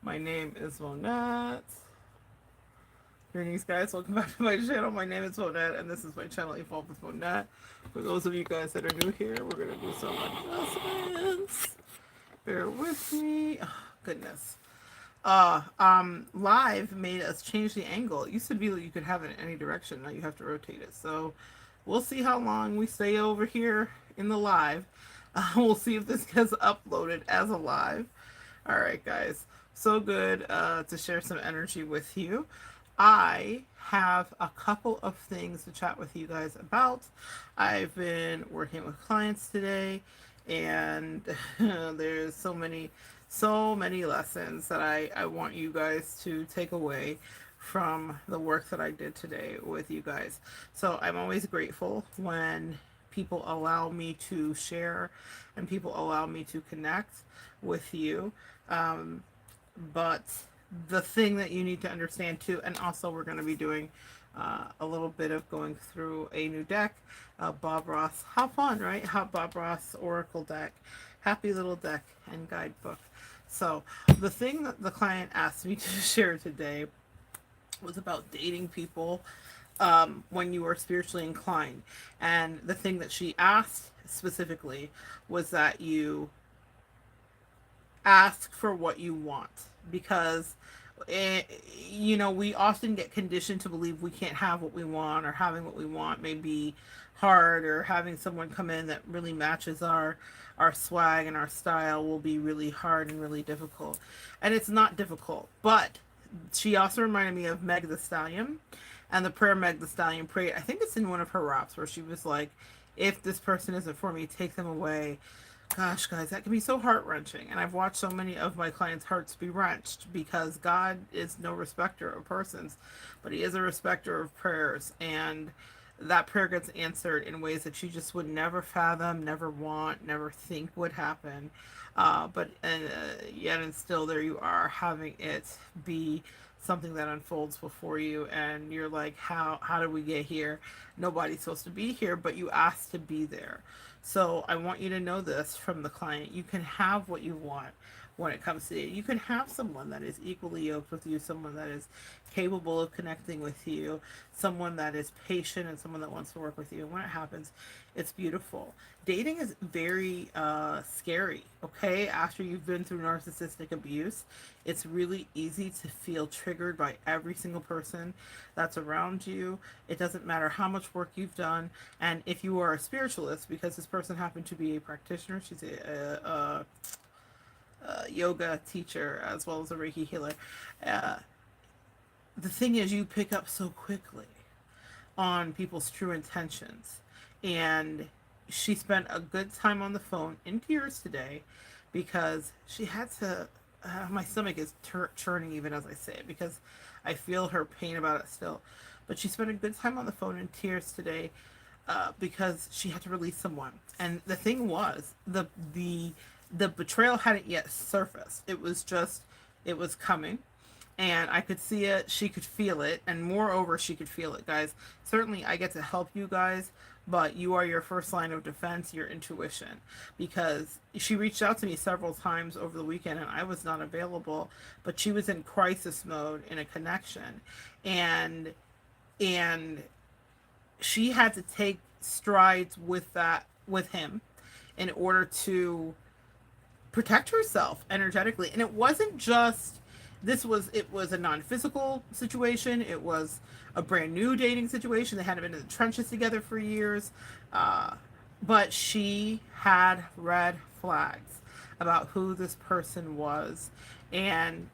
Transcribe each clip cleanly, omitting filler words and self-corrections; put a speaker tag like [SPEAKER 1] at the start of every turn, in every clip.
[SPEAKER 1] My name is Monette. Greetings, guys. Welcome back to my channel. My name is Monette, and this is my channel, Evolve with Monette. For those of you guys that are new here, we're going to do some adjustments. Bear with me. Oh, goodness. Live made us change the angle. It used to be that you could have it in any direction. Now you have to rotate it. So we'll see how long we stay over here in the live. We'll see if this gets uploaded as a live. All right, guys. So good to share some energy with you. I have a couple of things to chat with you guys about. I've been working with clients today, and there's so many lessons that I want you guys to take away from the work that I did today with you guys. So I'm always grateful when people allow me to share and people allow me to connect with you. Um, but the thing that you need to understand too, and also we're going to be doing a little bit of going through a new deck, Bob Ross. How fun, right? How Bob Ross Oracle deck, happy little deck and guidebook. So the thing that the client asked me to share today was about dating people when you are spiritually inclined, and the thing that she asked specifically was that you ask for what you want, because we often get conditioned to believe we can't have what we want, or having what we want may be hard, or having someone come in that really matches our swag and our style will be really hard and really difficult. And it's not difficult, but she also reminded me of Meg the Stallion and the prayer Meg the Stallion prayed. I think it's in one of her raps where she was like, if this person isn't for me, take them away. Gosh, guys, that can be so heart wrenching. And I've watched so many of my clients' hearts be wrenched, because God is no respecter of persons, but He is a respecter of prayers. And that prayer gets answered in ways that you just would never fathom, never want, never think would happen. Yet and still, there you are, having it be something that unfolds before you, and you're like, how did we get here? Nobody's supposed to be here, but you asked to be there. So I want you to know this from the client: you can have what you want when it comes to it. You can have someone that is equally yoked with you, someone that is capable of connecting with you, someone that is patient, and someone that wants to work with you. And when it happens, it's beautiful. Dating is very scary, okay? After you've been through narcissistic abuse, it's really easy to feel triggered by every single person that's around you. It doesn't matter how much work you've done. And if you are a spiritualist, because this person happened to be a practitioner, she's a yoga teacher as well as a Reiki healer. Uh, the thing is, you pick up so quickly on people's true intentions. And she spent a good time on the phone in tears today, because she had to. My stomach is churning even as I say it, because I feel her pain about it still. But she spent a good time on the phone in tears today, because she had to release someone. And the thing was, the betrayal hadn't yet surfaced. It was coming, and I could see it. She could feel it, and moreover, she could feel it, guys. Certainly, I get to help you guys, but you are your first line of defense, your intuition. Because she reached out to me several times over the weekend, and I was not available, but she was in crisis mode in a connection, and and she had to take strides with him in order to protect herself energetically. And it wasn't just it was a non-physical situation. It was a brand new dating situation. They hadn't been in the trenches together for years. But she had red flags about who this person was. And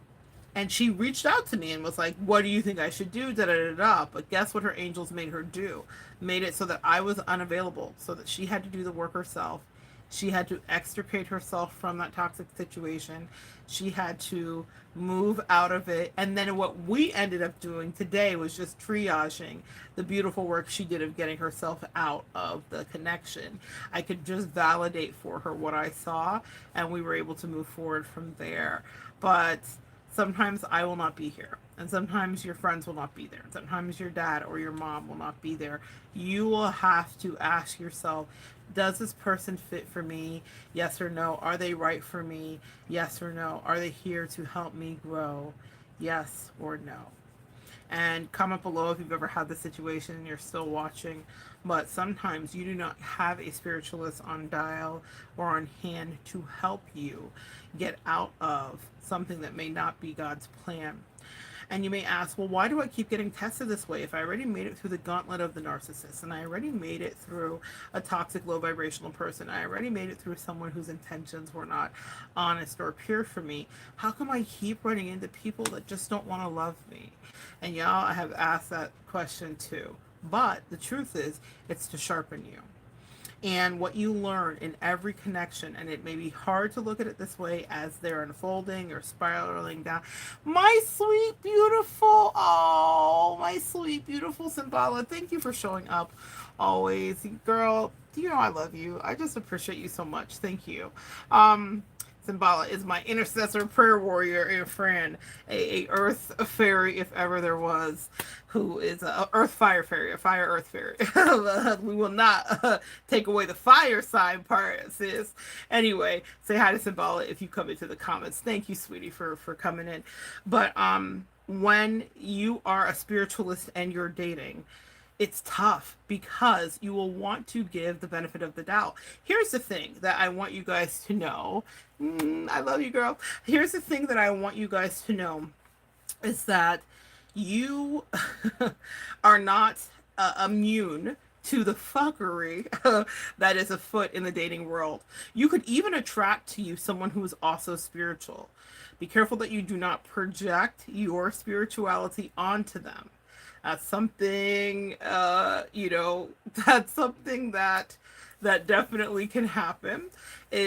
[SPEAKER 1] she reached out to me and was like, what do you think I should do? Da da da da. But guess what her angels made her do? Made it so that I was unavailable, so that she had to do the work herself. She had to extricate herself from that toxic situation. She had to move out of it. And then what we ended up doing today was just triaging the beautiful work she did of getting herself out of the connection. I could just validate for her what I saw, and we were able to move forward from there. But Sometimes I will not be here, and sometimes your friends will not be there. Sometimes your dad or your mom will not be there. You will have to ask yourself, does this person fit for me? Yes or no. Are they right for me? Yes or no. Are they here to help me grow? Yes or no. And comment below if you've ever had this situation and you're still watching. But sometimes you do not have a spiritualist on dial or on hand to help you get out of something that may not be God's plan. And you may ask, well, why do I keep getting tested this way if I already made it through the gauntlet of the narcissist and I already made it through a toxic, low vibrational person? I already made it through someone whose intentions were not honest or pure for me. How come I keep running into people that just don't want to love me? And y'all, I have asked that question too. But the truth is, it's to sharpen you. And what you learn in every connection, and it may be hard to look at it this way as they're unfolding or spiraling down. My sweet, beautiful, oh, my sweet, beautiful Symbala, thank you for showing up always. Girl, you know I love you. I just appreciate you so much. Thank you. Symbala is my intercessor, prayer warrior, and friend, a earth fairy if ever there was, who is a earth fire fairy, a fire earth fairy. We will not take away the fire sign part, sis. Anyway, say hi to Symbala if you come into the comments. Thank you, sweetie, for coming in. But when you are a spiritualist and you're dating, it's tough because you will want to give the benefit of the doubt. Here's the thing that I want you guys to know. I love you, girl. Here's the thing that I want you guys to know is that you are not immune to the fuckery that is afoot in the dating world. You could even attract to you someone who is also spiritual. Be careful that you do not project your spirituality onto them. That's something, that's something that definitely can happen. We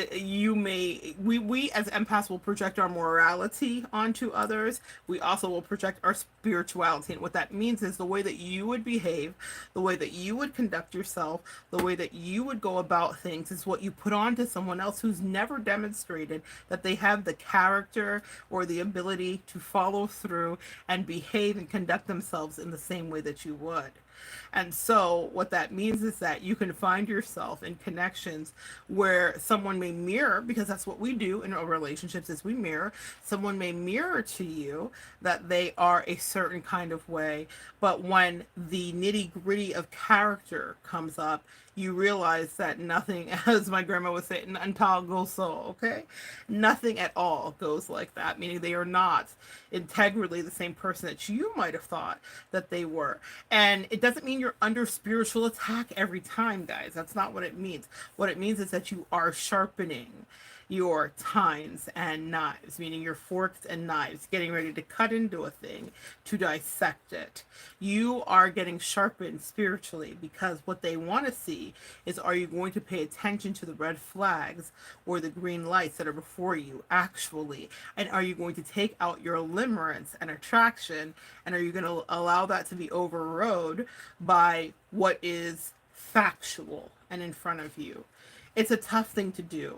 [SPEAKER 1] as empaths will project our morality onto others. We also will project our spirituality. And what that means is the way that you would behave, the way that you would conduct yourself, the way that you would go about things is what you put on to someone else who's never demonstrated that they have the character or the ability to follow through and behave and conduct themselves in the same way that you would. And so what that means is that you can find yourself in connections where someone may mirror, because that's what we do in our relationships is we mirror. Someone may mirror to you that they are a certain kind of way, but when the nitty gritty of character comes up, you realize that nothing, as my grandma would say, until goes so, okay? Nothing at all goes like that, meaning they are not integrally the same person that you might have thought that they were. And it doesn't mean you're under spiritual attack every time, guys. That's not what it means. What it means is that you are sharpening your tines and knives, meaning your forks and knives, getting ready to cut into a thing to dissect it. You are getting sharpened spiritually because what they want to see is, are you going to pay attention to the red flags or the green lights that are before you actually? And are you going to take out your limerence and attraction? And are you going to allow that to be overrode by what is factual and in front of you? It's a tough thing to do.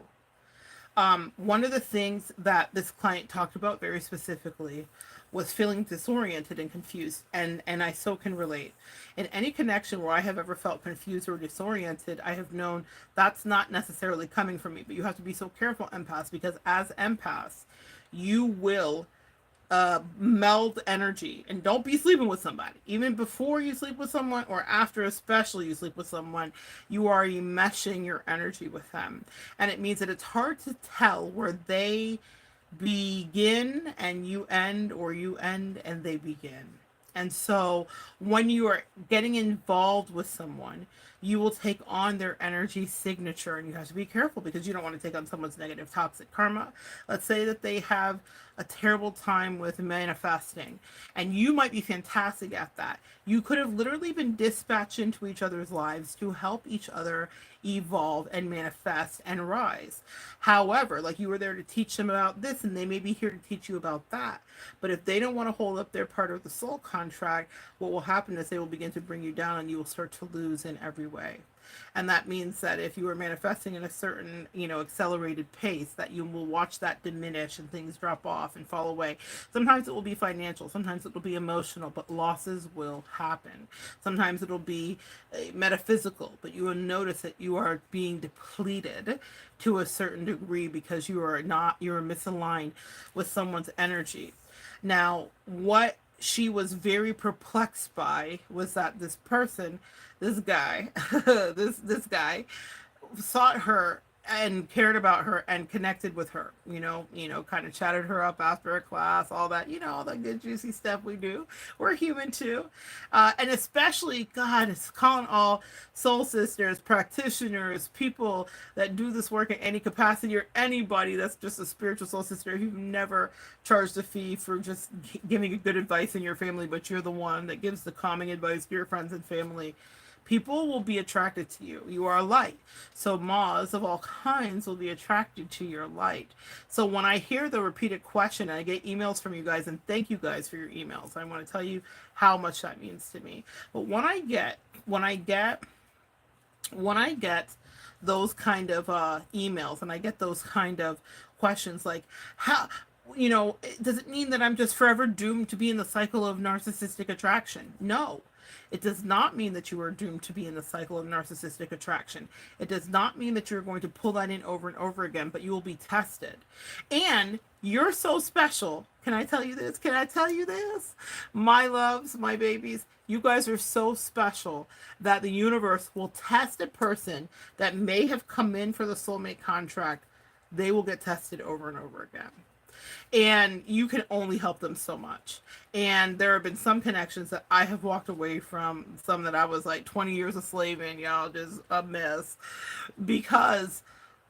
[SPEAKER 1] One of the things that this client talked about very specifically was feeling disoriented and confused, and I so can relate. In any connection where I have ever felt confused or disoriented, I have known that's not necessarily coming from me. But you have to be so careful, empaths, because as empaths, you will meld energy, and don't be sleeping with somebody even before you sleep with someone or after, especially you sleep with someone. You are enmeshing your energy with them, and it means that it's hard to tell where they begin and you end, or you end and they begin. And so when you are getting involved with someone, you will take on their energy signature, and you have to be careful because you don't want to take on someone's negative toxic karma. Let's say that they have a terrible time with manifesting, and you might be fantastic at that. You could have literally been dispatched into each other's lives to help each other evolve and manifest and rise. However, like, you were there to teach them about this, and they may be here to teach you about that. But if they don't want to hold up their part of the soul contract, what will happen is they will begin to bring you down, and you will start to lose in every way. And that means that if you are manifesting in a certain, accelerated pace, that you will watch that diminish and things drop off and fall away. Sometimes it will be financial, sometimes it will be emotional, but losses will happen. Sometimes it'll be metaphysical, but you will notice that you are being depleted to a certain degree because you're misaligned with someone's energy. Now, what she was very perplexed by was that this guy, this guy sought her and cared about her and connected with her, kind of chatted her up after a class, all that, all that good juicy stuff we do. We're human too. And especially, God, it's calling all soul sisters, practitioners, people that do this work in any capacity, or anybody that's just a spiritual soul sister who've never charged a fee for just giving a good advice in your family, but you're the one that gives the calming advice to your friends and family. People will be attracted to you. You are a light. So Ma's of all kinds will be attracted to your light. So when I hear the repeated question, and I get emails from you guys, and thank you guys for your emails. I want to tell you how much that means to me. But when I get those kind of emails, and I get those kind of questions like, how, does it mean that I'm just forever doomed to be in the cycle of narcissistic attraction? No. It does not mean that you are doomed to be in the cycle of narcissistic attraction. It does not mean that you're going to pull that in over and over again, but you will be tested. And you're so special. Can I tell you this? Can I tell you this? My loves, my babies, you guys are so special that the universe will test a person that may have come in for the soulmate contract. They will get tested over and over again. And you can only help them so much. And there have been some connections that I have walked away from, some that I was like 20 years a slave in, y'all, just a mess, because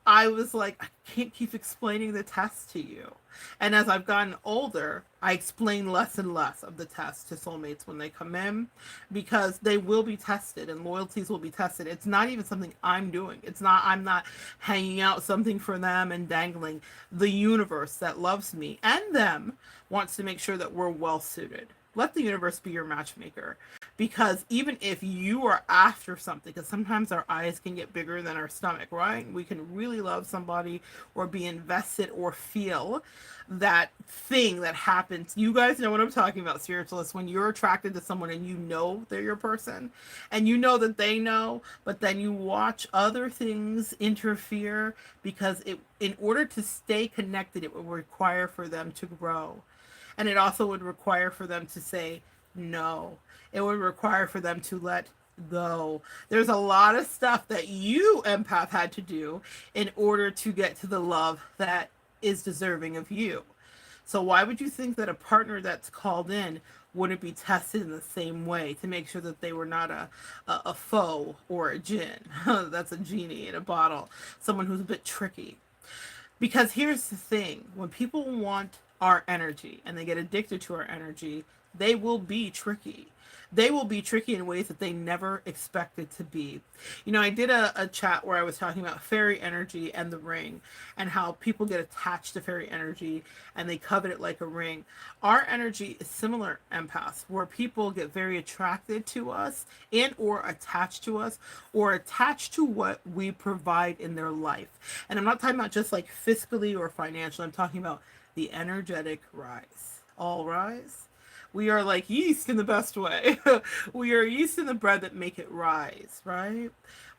[SPEAKER 1] I was like, I can't keep explaining the test to you. And as I've gotten older, I explain less and less of the test to soulmates when they come in, because they will be tested and loyalties will be tested. It's not even something I'm doing. I'm not hanging out something for them and dangling. The universe that loves me and them wants to make sure that we're well suited. Let the universe be your matchmaker. Because even if you are after something, because sometimes our eyes can get bigger than our stomach, right? We can really love somebody or be invested or feel that thing that happens. You guys know what I'm talking about, spiritualists, when you're attracted to someone and you know they're your person and you know that they know, but then you watch other things interfere, because in order to stay connected, it will require for them to grow. And it also would require for them to say no. It would require for them to let go. There's a lot of stuff that you, empath, had to do in order to get to the love that is deserving of you. So why would you think that a partner that's called in wouldn't be tested in the same way to make sure that they were not a foe or a jinn? That's a genie in a bottle. Someone who's a bit tricky. Because here's the thing, when people want our energy and they get addicted to our energy, they will be tricky. They will be tricky in ways that they never expected to be. I did a chat where I was talking about fairy energy and the ring, and how people get attached to fairy energy and they covet it like a ring. Our energy is similar, empaths, where people get very attracted to us and or attached to us, or attached to what we provide in their life. And I'm not talking about just like fiscally or financially. I'm talking about the energetic rise. All rise. We are like yeast in the best way. We are yeast in the bread that make it rise, right?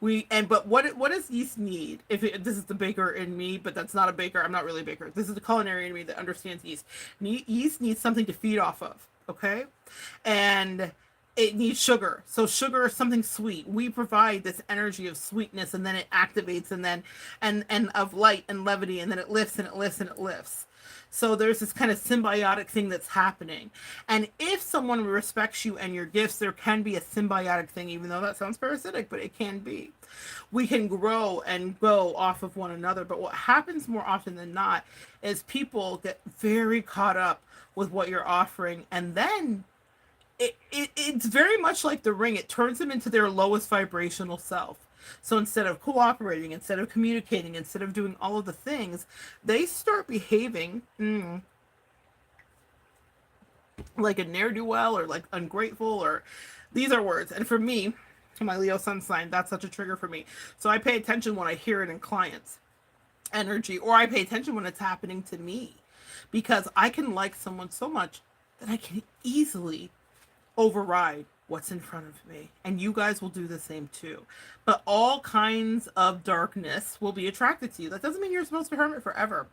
[SPEAKER 1] But what does yeast need? This is the baker in me, but that's not a baker. I'm not really a baker. This is the culinary in me that understands yeast. Yeast needs something to feed off of, okay? And it needs sugar. So sugar is something sweet. We provide this energy of sweetness, and then it activates, and then and of light and levity, and then it lifts and it lifts and it lifts. So there's this kind of symbiotic thing that's happening. And if someone respects you and your gifts, there can be a symbiotic thing, even though that sounds parasitic, but it can be. We can grow and go off of one another. But what happens more often than not is people get very caught up with what you're offering. And then it's very much like the ring. It turns them into their lowest vibrational self. So instead of cooperating, instead of communicating, instead of doing all of the things, they start behaving like a ne'er-do-well, or like ungrateful, or these are words. And for me, my Leo sun sign, that's such a trigger for me. So I pay attention when I hear it in clients' energy, or I pay attention when it's happening to me, because I can like someone so much that I can easily override what's in front of me. And you guys will do the same too. But all kinds of darkness will be attracted to you. That doesn't mean you're supposed to hermit forever.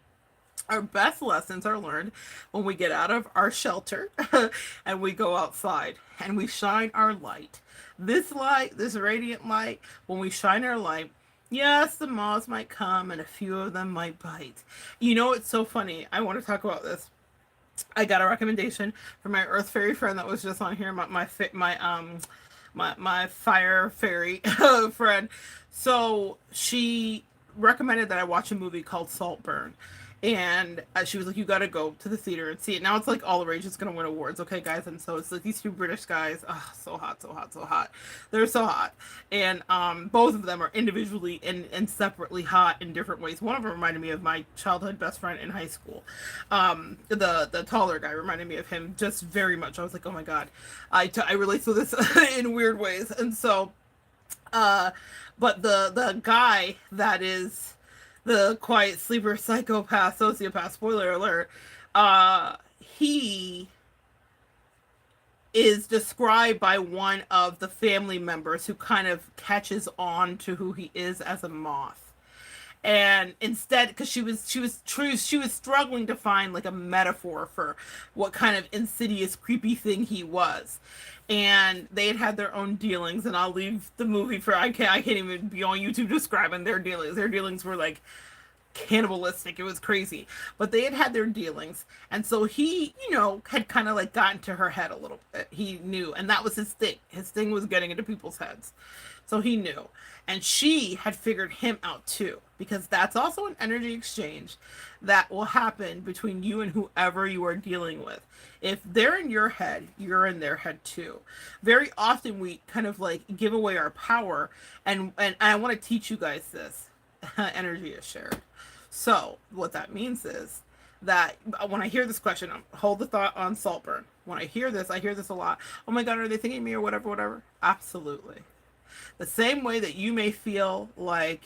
[SPEAKER 1] Our best lessons are learned when we get out of our shelter and we go outside and we shine our light. This light, this radiant light, when we shine our light, yes, the moths might come and a few of them might bite. You know, it's so funny. I want to talk about this. I got a recommendation from my Earth Fairy friend that was just on here. My Fire Fairy friend. So she recommended that I watch a movie called Saltburn. And she was like, you got to go to the theater and see it. Now it's like all the rage. It's going to win awards. Okay, guys. And so it's like these two British guys. Oh, so hot, so hot, so hot. They're so hot. And both of them are individually and separately hot in different ways. One of them reminded me of my childhood best friend in high school. The taller guy reminded me of him just very much. I was like, oh my God. I relate to this in weird ways. And so, but the guy that is the quiet sleeper, psychopath, sociopath, spoiler alert, he is described by one of the family members who kind of catches on to who he is as a moth. And instead, because she was struggling to find like a metaphor for what kind of insidious, creepy thing he was, and they had their own dealings. And I'll leave the movie for I can't even be on YouTube describing their dealings. Their dealings were like cannibalistic. It was crazy, but they had their dealings, and so he, had kind of like gotten to her head a little bit. He knew, and that was his thing. His thing was getting into people's heads, so he knew. And she had figured him out too, because that's also an energy exchange that will happen between you and whoever you are dealing with. If they're in your head, you're in their head too. Very often we kind of like give away our power, and I want to teach you guys this. Energy is shared. So what that means is that when I hear this question, hold the thought on Saltburn. When I hear this a lot. Oh my God, are they thinking me or whatever, whatever? Absolutely. The same way that you may feel like,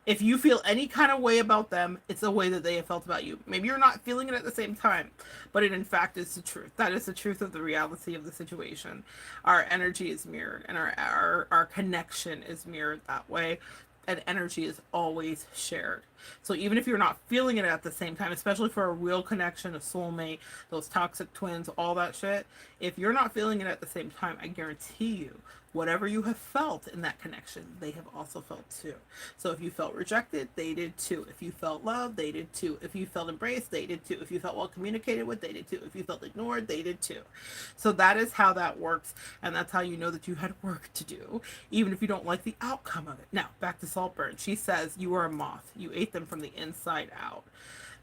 [SPEAKER 1] if you feel any kind of way about them, it's the way that they have felt about you. Maybe you're not feeling it at the same time, but it in fact is the truth. That is the truth of the reality of the situation. Our energy is mirrored, and our connection is mirrored that way. And energy is always shared. So even if you're not feeling it at the same time, especially for a real connection, a soulmate, those toxic twins, all that shit, if you're not feeling it at the same time, I guarantee you, whatever you have felt in that connection, they have also felt too. So if you felt rejected, they did too. If you felt loved, they did too. If you felt embraced, they did too. If you felt well communicated with, they did too. If you felt ignored, they did too. So that is how that works, and that's how you know that you had work to do, even if you don't like the outcome of it. Now, back to Saltburn. She says, you are a moth. You ate them from the inside out.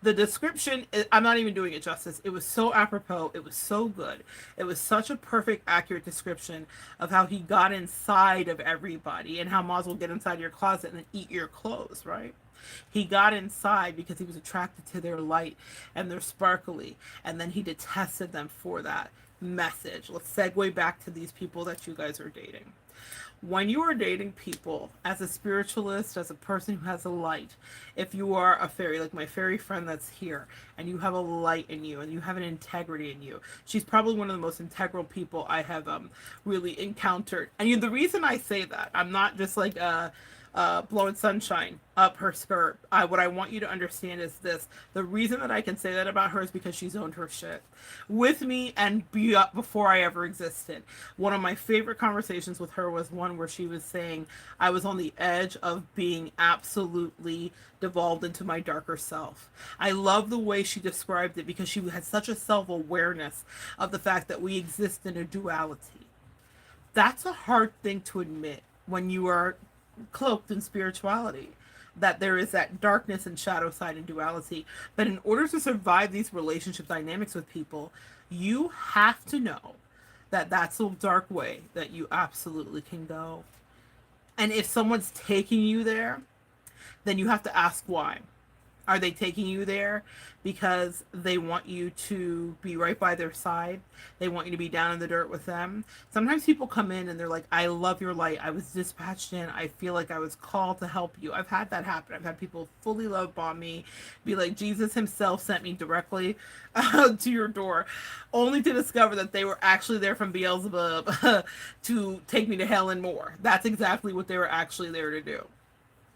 [SPEAKER 1] The description, I'm not even doing it justice. It was so apropos. It was so good. It was such a perfect, accurate description of how he got inside of everybody, and how moths will get inside your closet and then eat your clothes, right? He got inside because he was attracted to their light and their sparkly, and then he detested them for that message. Let's segue back to these people that you guys are dating. When you are dating people, as a spiritualist, as a person who has a light, if you are a fairy, like my fairy friend that's here, and you have a light in you, and you have an integrity in you, she's probably one of the most integral people I have really encountered. And the reason I say that, I'm not just like blowing sunshine up her skirt. What I want you to understand is this. The reason that I can say that about her is because she's owned her shit with me and before I ever existed. One of my favorite conversations with her was one where she was saying I was on the edge of being absolutely devolved into my darker self. I love the way she described it, because she had such a self-awareness of the fact that we exist in a duality. That's a hard thing to admit when you are cloaked in spirituality, that there is that darkness and shadow side and duality. But in order to survive these relationship dynamics with people, you have to know that that's a dark way that you absolutely can go. And if someone's taking you there, then you have to ask why. Are they taking you there because they want you to be right by their side? They want you to be down in the dirt with them. Sometimes people come in and they're like, I love your light. I was dispatched in. I feel like I was called to help you. I've had that happen. I've had people fully love bomb me, be like, Jesus himself sent me directly to your door, only to discover that they were actually there from Beelzebub to take me to hell and more. That's exactly what they were actually there to do.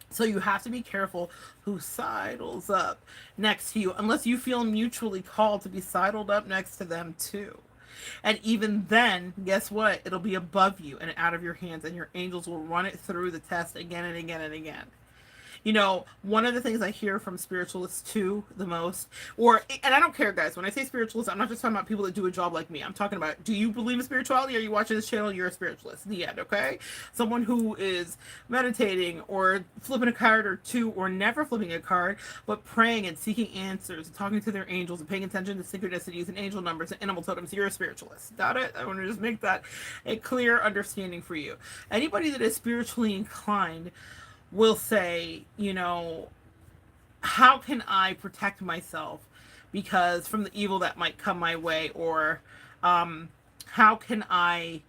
[SPEAKER 1] So you have to be careful who sidles up next to you, unless you feel mutually called to be sidled up next to them too. And even then, guess what? It'll be above you and out of your hands, and your angels will run it through the test again and again and again. You know, one of the things I hear from spiritualists too, the most, and I don't care, guys, when I say spiritualists, I'm not just talking about people that do a job like me. I'm talking about, do you believe in spirituality? Are you watching this channel? You're a spiritualist. The end, okay? Someone who is meditating or flipping a card or two, or never flipping a card, but praying and seeking answers, and talking to their angels and paying attention to synchronicities and angel numbers and animal totems. You're a spiritualist. Got it? I want to just make that a clear understanding for you. Anybody that is spiritually inclined will say, you know, how can I protect myself because from the evil that might come my way, or how can I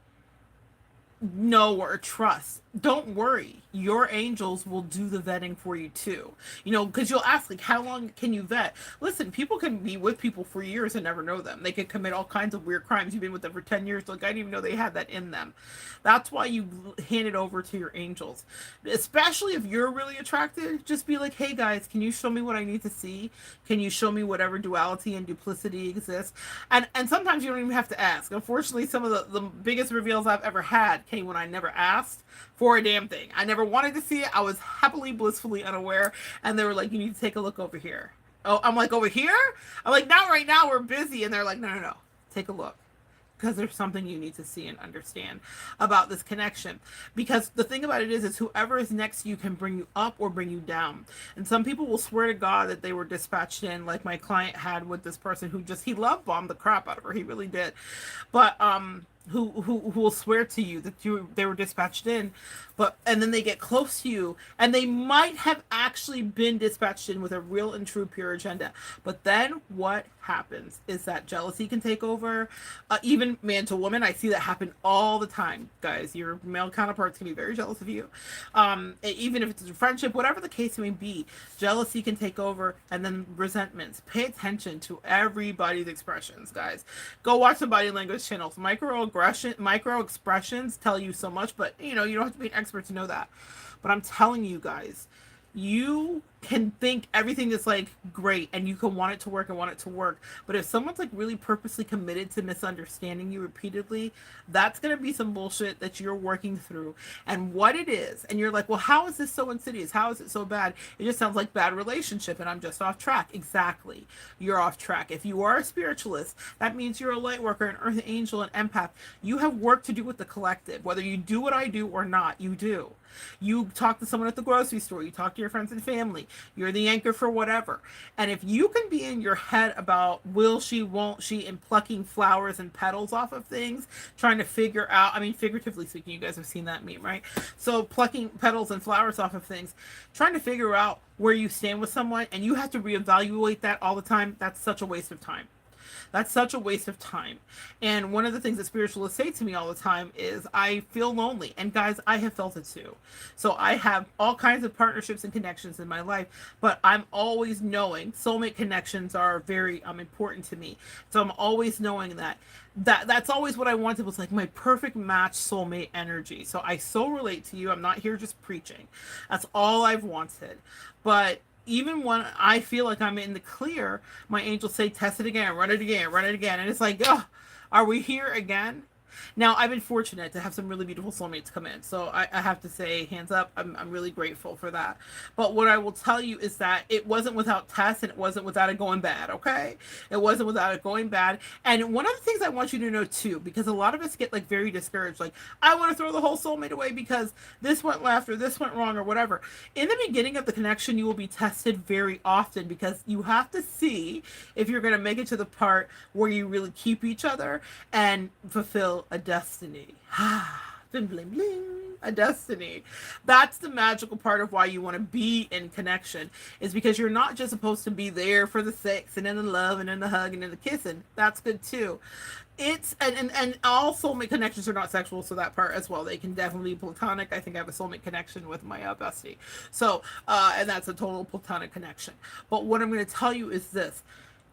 [SPEAKER 1] know or trust? Don't worry, your angels will do the vetting for you too. You know, because you'll ask, like, how long can you vet? Listen, people can be with people for years and never know them. They could commit all kinds of weird crimes. You've been with them for 10 years, like, I didn't even know they had that in them. That's why you hand it over to your angels. Especially if you're really attracted, just be like, hey guys, can you show me what I need to see? Can you show me whatever duality and duplicity exists? And sometimes you don't even have to ask. Unfortunately, some of the biggest reveals I've ever had came when I never asked for a damn thing. I never wanted to see it. I was happily, blissfully unaware. And they were like, you need to take a look over here. Oh, I'm like, over here? I'm like, not right now. We're busy. And they're like, no, no, no. Take a look. Because there's something you need to see and understand about this connection. Because the thing about it is whoever is next to you can bring you up or bring you down. And some people will swear to God that they were dispatched in, like my client had with this person who just, he love bombed the crap out of her. He really did. But, who will swear to you that they were dispatched in, and then they get close to you and they might have actually been dispatched in with a real and true pure agenda. But then what happens is that jealousy can take over, even man to woman. I see that happen all the time, guys. Your male counterparts can be very jealous of you, even if it's a friendship, whatever the case may be. Jealousy can take over, and then resentments. Pay attention to everybody's expressions, guys. Go watch some body language channels. Micro expressions tell you so much, but you know, you don't have to be an expert to know that. But I'm telling you guys, you can think everything is like great and you can want it to work and want it to work, but if someone's like really purposely committed to misunderstanding you repeatedly, that's going to be some bullshit that you're working through. And what it is, and you're like, well, how is this so insidious? How is it so bad? It just sounds like bad relationship and I'm just off track. Exactly, you're off track. If you are a spiritualist, that means you're a light worker, an earth angel, an empath. You have work to do with the collective. Whether you do what I do or not, you do. You talk to someone at the grocery store, you talk to your friends and family, you're the anchor for whatever. And if you can be in your head about will she, won't she, and plucking flowers and petals off of things, trying to figure out, I mean, figuratively speaking, you guys have seen that meme, right? So plucking petals and flowers off of things, trying to figure out where you stand with someone, and you have to reevaluate that all the time, that's such a waste of time. That's such a waste of time. And one of the things that spiritualists say to me all the time is, I feel lonely. And guys, I have felt it too. So I have all kinds of partnerships and connections in my life, but I'm always knowing soulmate connections are very important to me. So I'm always knowing that's always what I wanted, was like my perfect match soulmate energy. So I so relate to you. I'm not here just preaching. That's all I've wanted. But even when I feel like I'm in the clear, my angels say, test it again, run it again, run it again. And it's like, oh, are we here again? Now, I've been fortunate to have some really beautiful soulmates come in. So I have to say, hands up, I'm really grateful for that. But what I will tell you is that it wasn't without tests, and it wasn't without it going bad, okay? It wasn't without it going bad. And one of the things I want you to know too, because a lot of us get like very discouraged, like, I want to throw the whole soulmate away because this went left or this went wrong or whatever. In the beginning of the connection, you will be tested very often, because you have to see if you're going to make it to the part where you really keep each other and fulfill a destiny. Bling, bling, bling. a destiny. That's the magical part of why you want to be in connection, is because you're not just supposed to be there for the sex and then the love and then the hug and then the kissing. That's good too. It's and all soulmate connections are not sexual, so that part as well. They can definitely be platonic. I think I have a soulmate connection with my bestie. So and that's a total platonic connection. But what I'm going to tell you is this: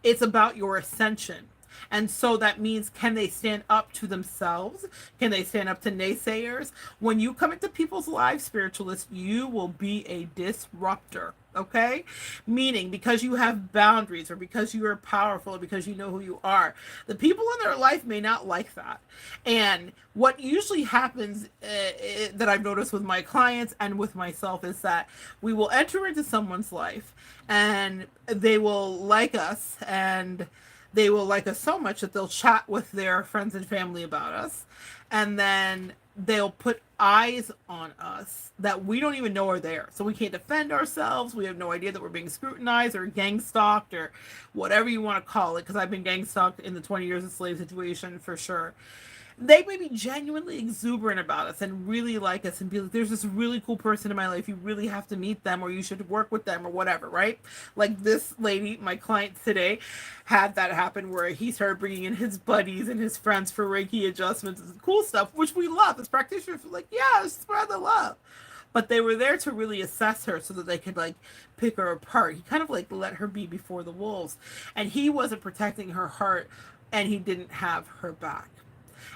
[SPEAKER 1] it's about your ascension. And so that means, can they stand up to themselves? Can they stand up to naysayers? When you come into people's lives, spiritualists, you will be a disruptor. Okay? Meaning, because you have boundaries, or because you are powerful, or because you know who you are, the people in their life may not like that. And what usually happens, that I've noticed with my clients and with myself, is that we will enter into someone's life and they will like us, and they will like us so much that they'll chat with their friends and family about us. And then they'll put eyes on us that we don't even know are there. So we can't defend ourselves. We have no idea that we're being scrutinized or gang stalked or whatever you want to call it. Because I've been gang stalked in the 20 years of slave situation for sure. They may be genuinely exuberant about us and really like us and be like, there's this really cool person in my life. You really have to meet them, or you should work with them, or whatever, right? Like this lady, my client today, had that happen where he started bringing in his buddies and his friends for Reiki adjustments and cool stuff, which we love as practitioners. We're like, yeah, spread the love. But they were there to really assess her so that they could like pick her apart. He kind of like let her be before the wolves. And he wasn't protecting her heart, and he didn't have her back.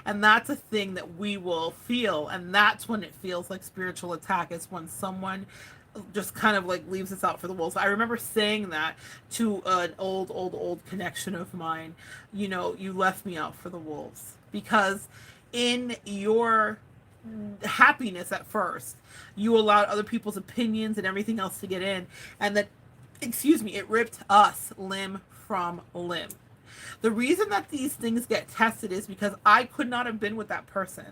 [SPEAKER 1] And that's a thing that we will feel. And that's when it feels like spiritual attack, is when someone just kind of like leaves us out for the wolves. I remember saying that to an old connection of mine. You know, you left me out for the wolves. Because in your happiness at first, you allowed other people's opinions and everything else to get in. And that, excuse me, it ripped us limb from limb. The reason that these things get tested is because I could not have been with that person.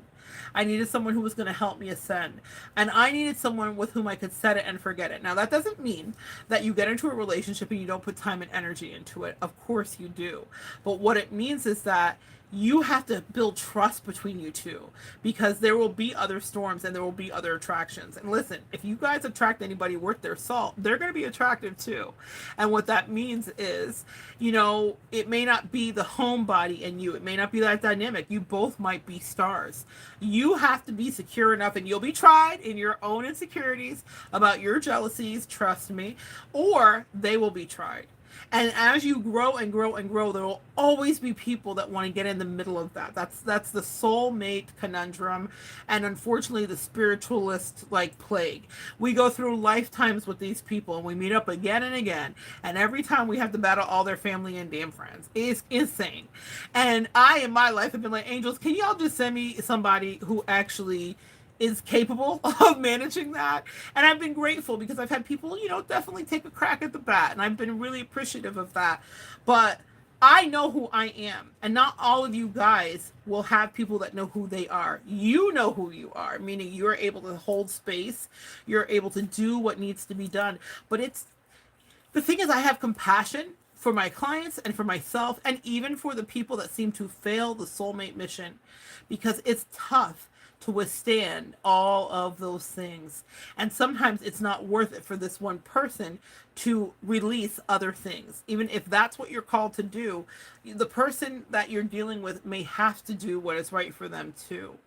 [SPEAKER 1] I needed someone who was going to help me ascend. And I needed someone with whom I could set it and forget it. Now, that doesn't mean that you get into a relationship and you don't put time and energy into it. Of course you do. But what it means is that you have to build trust between you two, because there will be other storms and there will be other attractions. And listen, if you guys attract anybody worth their salt, they're going to be attractive too. And what that means is, you know, it may not be the homebody in you. It may not be that dynamic. You both might be stars. You have to be secure enough, and you'll be tried in your own insecurities about your jealousies, trust me, or they will be tried. And as you grow and grow and grow, there will always be people that want to get in the middle of that. That's the soulmate conundrum, and unfortunately the spiritualist like plague. We go through lifetimes with these people, and we meet up again and again, and every time we have to battle all their family and damn friends. It's insane. And I in my life have been like, angels, can y'all just send me somebody who actually is capable of managing that? And I've been grateful, because I've had people, you know, definitely take a crack at the bat, and I've been really appreciative of that. But I know who I am, and not all of you guys will have people that know who they are. You know who you are, meaning you're able to hold space, you're able to do what needs to be done. But it's, the thing is, I have compassion for my clients and for myself, and even for the people that seem to fail the soulmate mission, because it's tough to withstand all of those things. And sometimes it's not worth it for this one person to release other things. Even if that's what you're called to do, the person that you're dealing with may have to do what is right for them too.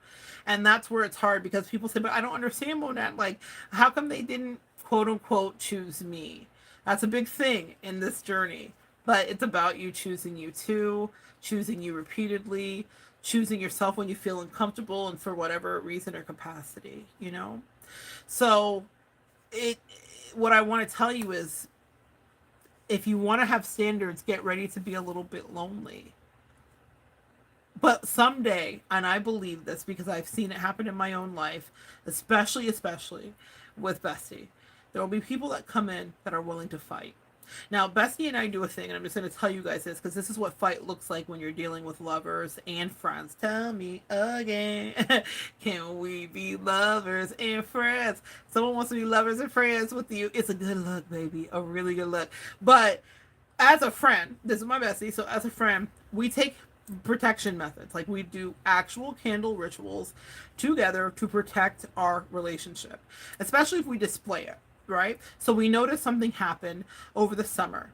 [SPEAKER 1] And that's where it's hard, because people say, but I don't understand, Monette. Like, how come they didn't quote unquote choose me? That's a big thing in this journey. But it's about you choosing you too, choosing you repeatedly, choosing yourself when you feel uncomfortable and for whatever reason or capacity, you know? So what I want to tell you is, if you want to have standards, get ready to be a little bit lonely. But someday, and I believe this because I've seen it happen in my own life, especially with Bestie, there will be people that come in that are willing to fight. Now, Bestie and I do a thing, and I'm just going to tell you guys this, because this is what fight looks like when you're dealing with lovers and friends. Tell me again, can we be lovers and friends? Someone wants to be lovers and friends with you. It's a good look, baby, a really good look. But as a friend, this is my Bestie, so as a friend, we take protection methods. Like we do actual candle rituals together to protect our relationship, especially if we display it. Right. So we noticed something happened over the summer.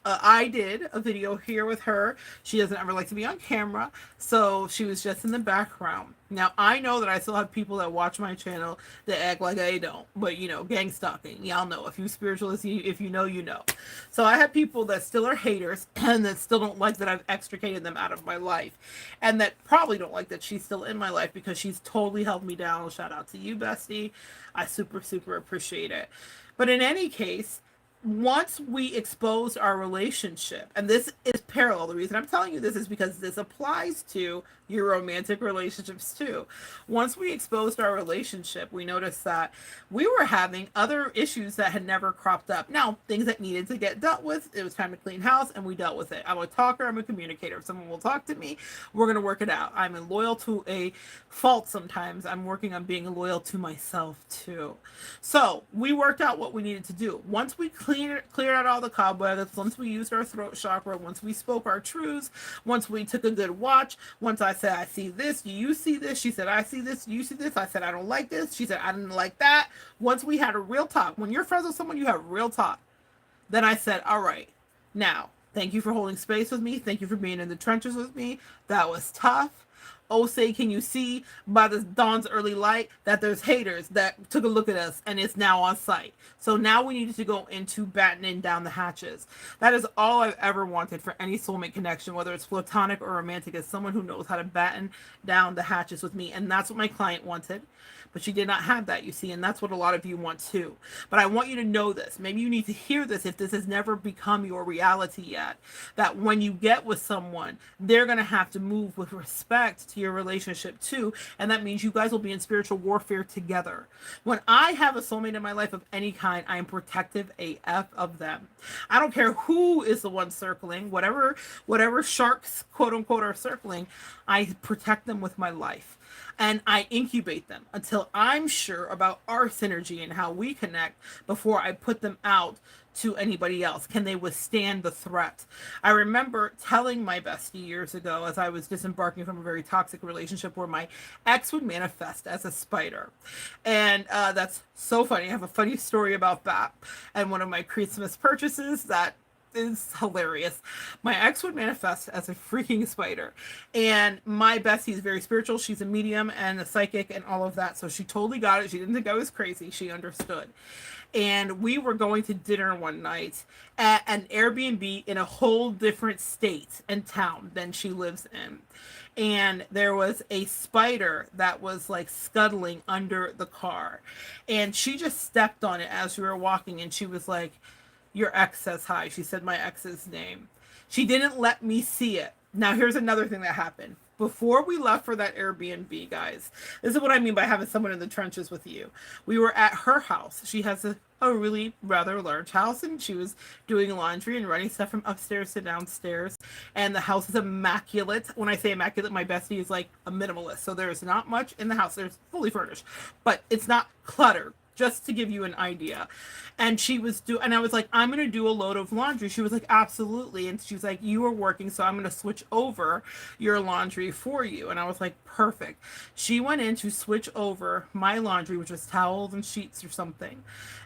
[SPEAKER 1] I did a video here with her. She doesn't ever like to be on camera. So she was just in the background. Now I know that I still have people that watch my channel that act like I don't, but gang stalking. Y'all know if you spiritualists, if you know, you know. So I have people that still are haters and that still don't like that I've extricated them out of my life, and that probably don't like that she's still in my life because she's totally held me down. Shout out to you, bestie. I super appreciate it. But in any case, once we exposed our relationship, and this is parallel, the reason I'm telling you this is because this applies to your romantic relationships too. Once we exposed our relationship, we noticed that we were having other issues that had never cropped up. Now, things that needed to get dealt with, it was time to clean house, and we dealt with it. I'm a talker, I'm a communicator. If someone will talk to me, we're going to work it out. I'm loyal to a fault sometimes. I'm working on being loyal to myself too. So we worked out what we needed to do. Once we cleared out all the cobwebs, once we used our throat chakra, once we spoke our truths, once we took a good watch, once I said, I see this, do you see this? She said, I see this, do you see this? I said, I don't like this. She said, I didn't like that. Once we had a real talk, when you're friends with someone, you have real talk. Then I said, all right, now, thank you for holding space with me. Thank you for being in the trenches with me. That was tough. Oh, say, can you see by the dawn's early light that there's haters that took a look at us and it's now on sight. So now we needed to go into battening down the hatches. That is all I've ever wanted for any soulmate connection, whether it's platonic or romantic, is someone who knows how to batten down the hatches with me. And that's what my client wanted. But she did not have that, you see, and that's what a lot of you want too. But I want you to know this. Maybe you need to hear this if this has never become your reality yet. That when you get with someone, they're going to have to move with respect to your relationship too. And that means you guys will be in spiritual warfare together. When I have a soulmate in my life of any kind, I am protective AF of them. I don't care who is the one circling, whatever sharks, quote unquote, are circling, I protect them with my life. And I incubate them until I'm sure about our synergy and how we connect before I put them out to anybody else. Can they withstand the threat? I remember telling my bestie years ago as I was disembarking from a very toxic relationship where my ex would manifest as a spider. And that's so funny. I have a funny story about that. And one of my Christmas purchases that is hilarious. My ex would manifest as a freaking spider. And my bestie is very spiritual. She's a medium and a psychic and all of that. So she totally got it. She didn't think I was crazy. She understood. And we were going to dinner one night at an Airbnb in a whole different state and town than she lives in. And there was a spider that was like scuttling under the car. And she just stepped on it as we were walking. And she was like, your ex says hi. She said my ex's name. She didn't let me see it. Now, here's another thing that happened. Before we left for that Airbnb, guys, this is what I mean by having someone in the trenches with you. We were at her house. She has a really rather large house, and she was doing laundry and running stuff from upstairs to downstairs. And the house is immaculate. When I say immaculate, my bestie is like a minimalist. So there's not much in the house. There's fully furnished, but it's not cluttered. Just to give you an idea. And and I was like, I'm going to do a load of laundry. She was like, absolutely. And she was like, you are working, so I'm going to switch over your laundry for you. And I was like, perfect. She went in to switch over my laundry, which was towels and sheets or something.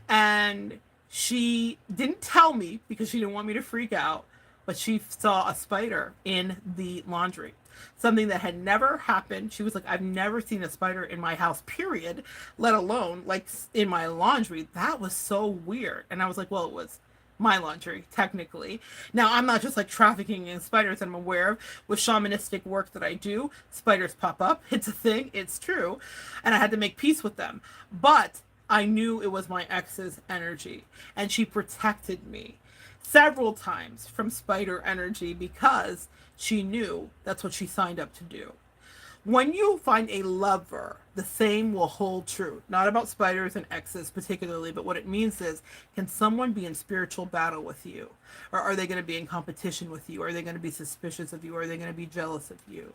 [SPEAKER 1] And she didn't tell me because she didn't want me to freak out, but she saw a spider in the laundry. Something that had never happened. She was like, I've never seen a spider in my house, period, let alone like in my laundry. That was so weird. And I was like, well, it was my laundry, technically. Now, I'm not just like trafficking in spiders that I'm aware of. With shamanistic work that I do, spiders pop up. It's a thing. It's true. And I had to make peace with them. But I knew it was my ex's energy. And she protected me several times from spider energy because she knew that's what she signed up to do. When you find a lover, the same will hold true. Not about spiders and exes particularly, but what it means is, can someone be in spiritual battle with you? Or are they going to be in competition with you? Are they going to be suspicious of you? Or are they going to be jealous of you?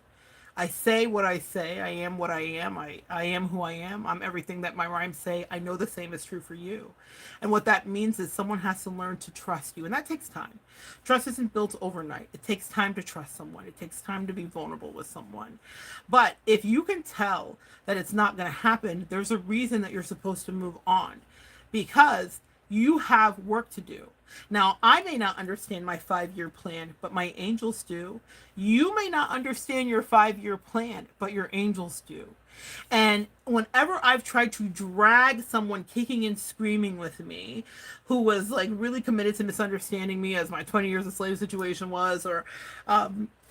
[SPEAKER 1] I say what I say. I am what I am. I am who I am. I'm everything that my rhymes say. I know the same is true for you. And what that means is someone has to learn to trust you. And that takes time. Trust isn't built overnight. It takes time to trust someone. It takes time to be vulnerable with someone. But if you can tell that it's not going to happen, there's a reason that you're supposed to move on, because you have work to do. Now, I may not understand my 5 year plan, but my angels do. You may not understand your 5 year plan, but your angels do. And whenever I've tried to drag someone kicking and screaming with me, who was like really committed to misunderstanding me, as my 20 years a slave situation was, or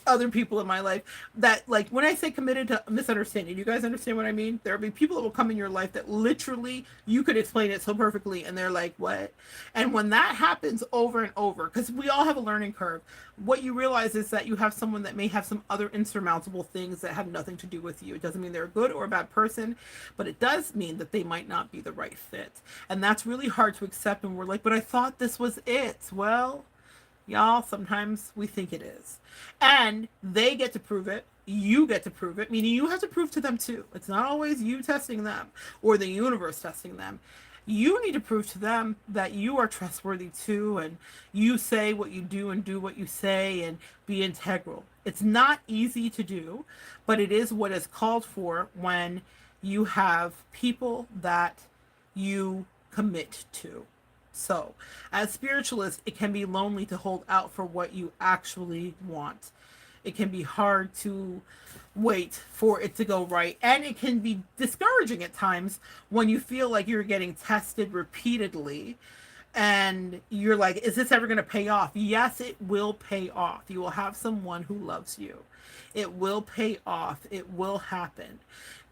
[SPEAKER 1] other people in my life, that, like, when I say committed to misunderstanding, you guys understand what I mean? There'll be people that will come in your life that literally you could explain it so perfectly and they're like, what? And when that happens over and over, because we all have a learning curve, what you realize is that you have someone that may have some other insurmountable things that have nothing to do with you. It doesn't mean they're a good or a bad person, but it does mean that they might not be the right fit. And that's really hard to accept. And we're like, but I thought this was it. Well, y'all, sometimes we think it is. And they get to prove it. You get to prove it, meaning you have to prove to them too. It's not always you testing them or the universe testing them. You need to prove to them that you are trustworthy too, and you say what you do and do what you say and be integral. It's not easy to do, but it is what is called for when you have people that you commit to. So, as spiritualists, it can be lonely to hold out for what you actually want. It can be hard to wait for it to go right. And it can be discouraging at times when you feel like you're getting tested repeatedly and you're like, is this ever going to pay off? Yes, it will pay off. You will have someone who loves you. It will pay off. It will happen.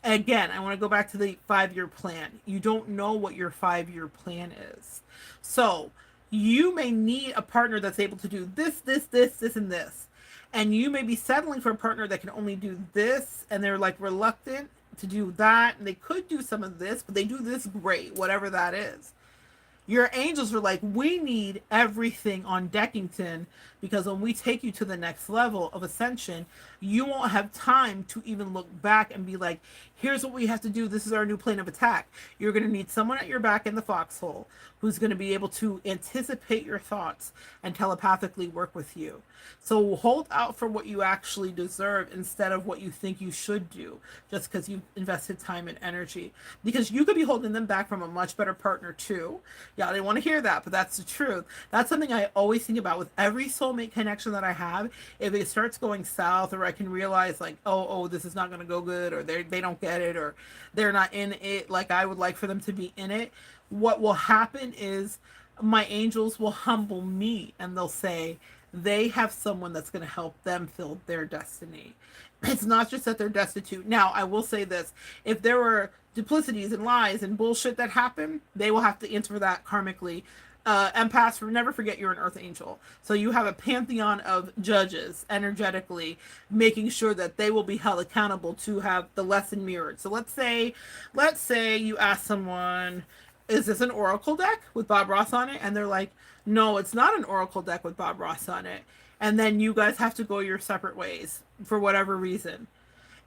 [SPEAKER 1] Again, I want to go back to the 5 year plan. You don't know what your 5 year plan is. So you may need a partner that's able to do this, and this. And you may be settling for a partner that can only do this, and they're like reluctant to do that. And they could do some of this, but they do this great, whatever that is. Your angels are like, we need everything on Deckington, because when we take you to the next level of ascension, you won't have time to even look back and be like, here's what we have to do. This is our new plane of attack. You're going to need someone at your back in the foxhole who's going to be able to anticipate your thoughts and telepathically work with you. So hold out for what you actually deserve instead of what you think you should do, just because you've invested time and energy. Because you could be holding them back from a much better partner too. Yeah, I didn't want to hear that, but that's the truth. That's something I always think about with every soulmate connection that I have. If it starts going south, or I can realize like, oh, this is not going to go good, or they don't get it, or they're not in it like I would like for them to be in it, what will happen is my angels will humble me and they'll say they have someone that's going to help them fill their destiny. It's not just that they're destitute. Now, I will say this. If there were duplicities and lies and bullshit that happen, they will have to answer for that karmically. Empaths, never forget you're an earth angel. So you have a pantheon of judges energetically making sure that they will be held accountable to have the lesson mirrored. So let's say you ask someone, is this an oracle deck with Bob Ross on it? And they're like, no, it's not an oracle deck with Bob Ross on it. And then you guys have to go your separate ways for whatever reason.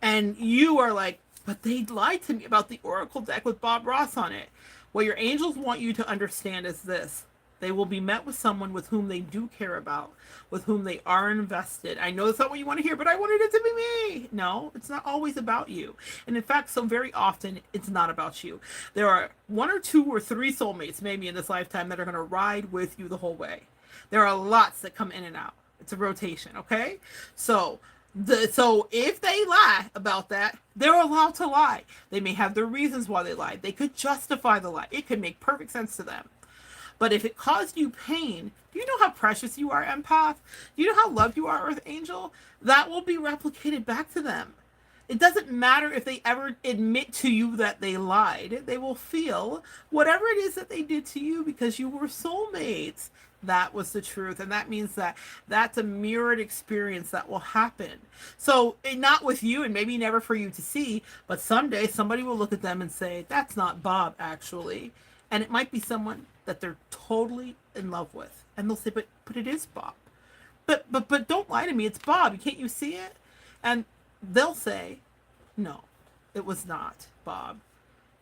[SPEAKER 1] And you are like, but they lied to me about the oracle deck with Bob Ross on it. What your angels want you to understand is this. They will be met with someone with whom they do care about, with whom they are invested. I know that's not what you want to hear, but I wanted it to be me. No, it's not always about you. And in fact, so very often, it's not about you. There are 1 or 2 or 3 soulmates, maybe in this lifetime, that are going to ride with you the whole way. There are lots that come in and out. It's a rotation, okay? So if they lie about that, they're allowed to lie. They may have their reasons why they lied. They could justify the lie. It could make perfect sense to them. But if it caused you pain, do you know how precious you are, empath? Do you know how loved you are, Earth Angel? That will be replicated back to them. It doesn't matter if they ever admit to you that they lied. They will feel whatever it is that they did to you because you were soulmates. That was the truth. And that means that that's a mirrored experience that will happen. So not with you and maybe never for you to see, but someday somebody will look at them and say, that's not Bob, actually. And it might be someone that they're totally in love with. And they'll say, but it is Bob. But don't lie to me. It's Bob. Can't you see it? And they'll say, no, it was not, Bob.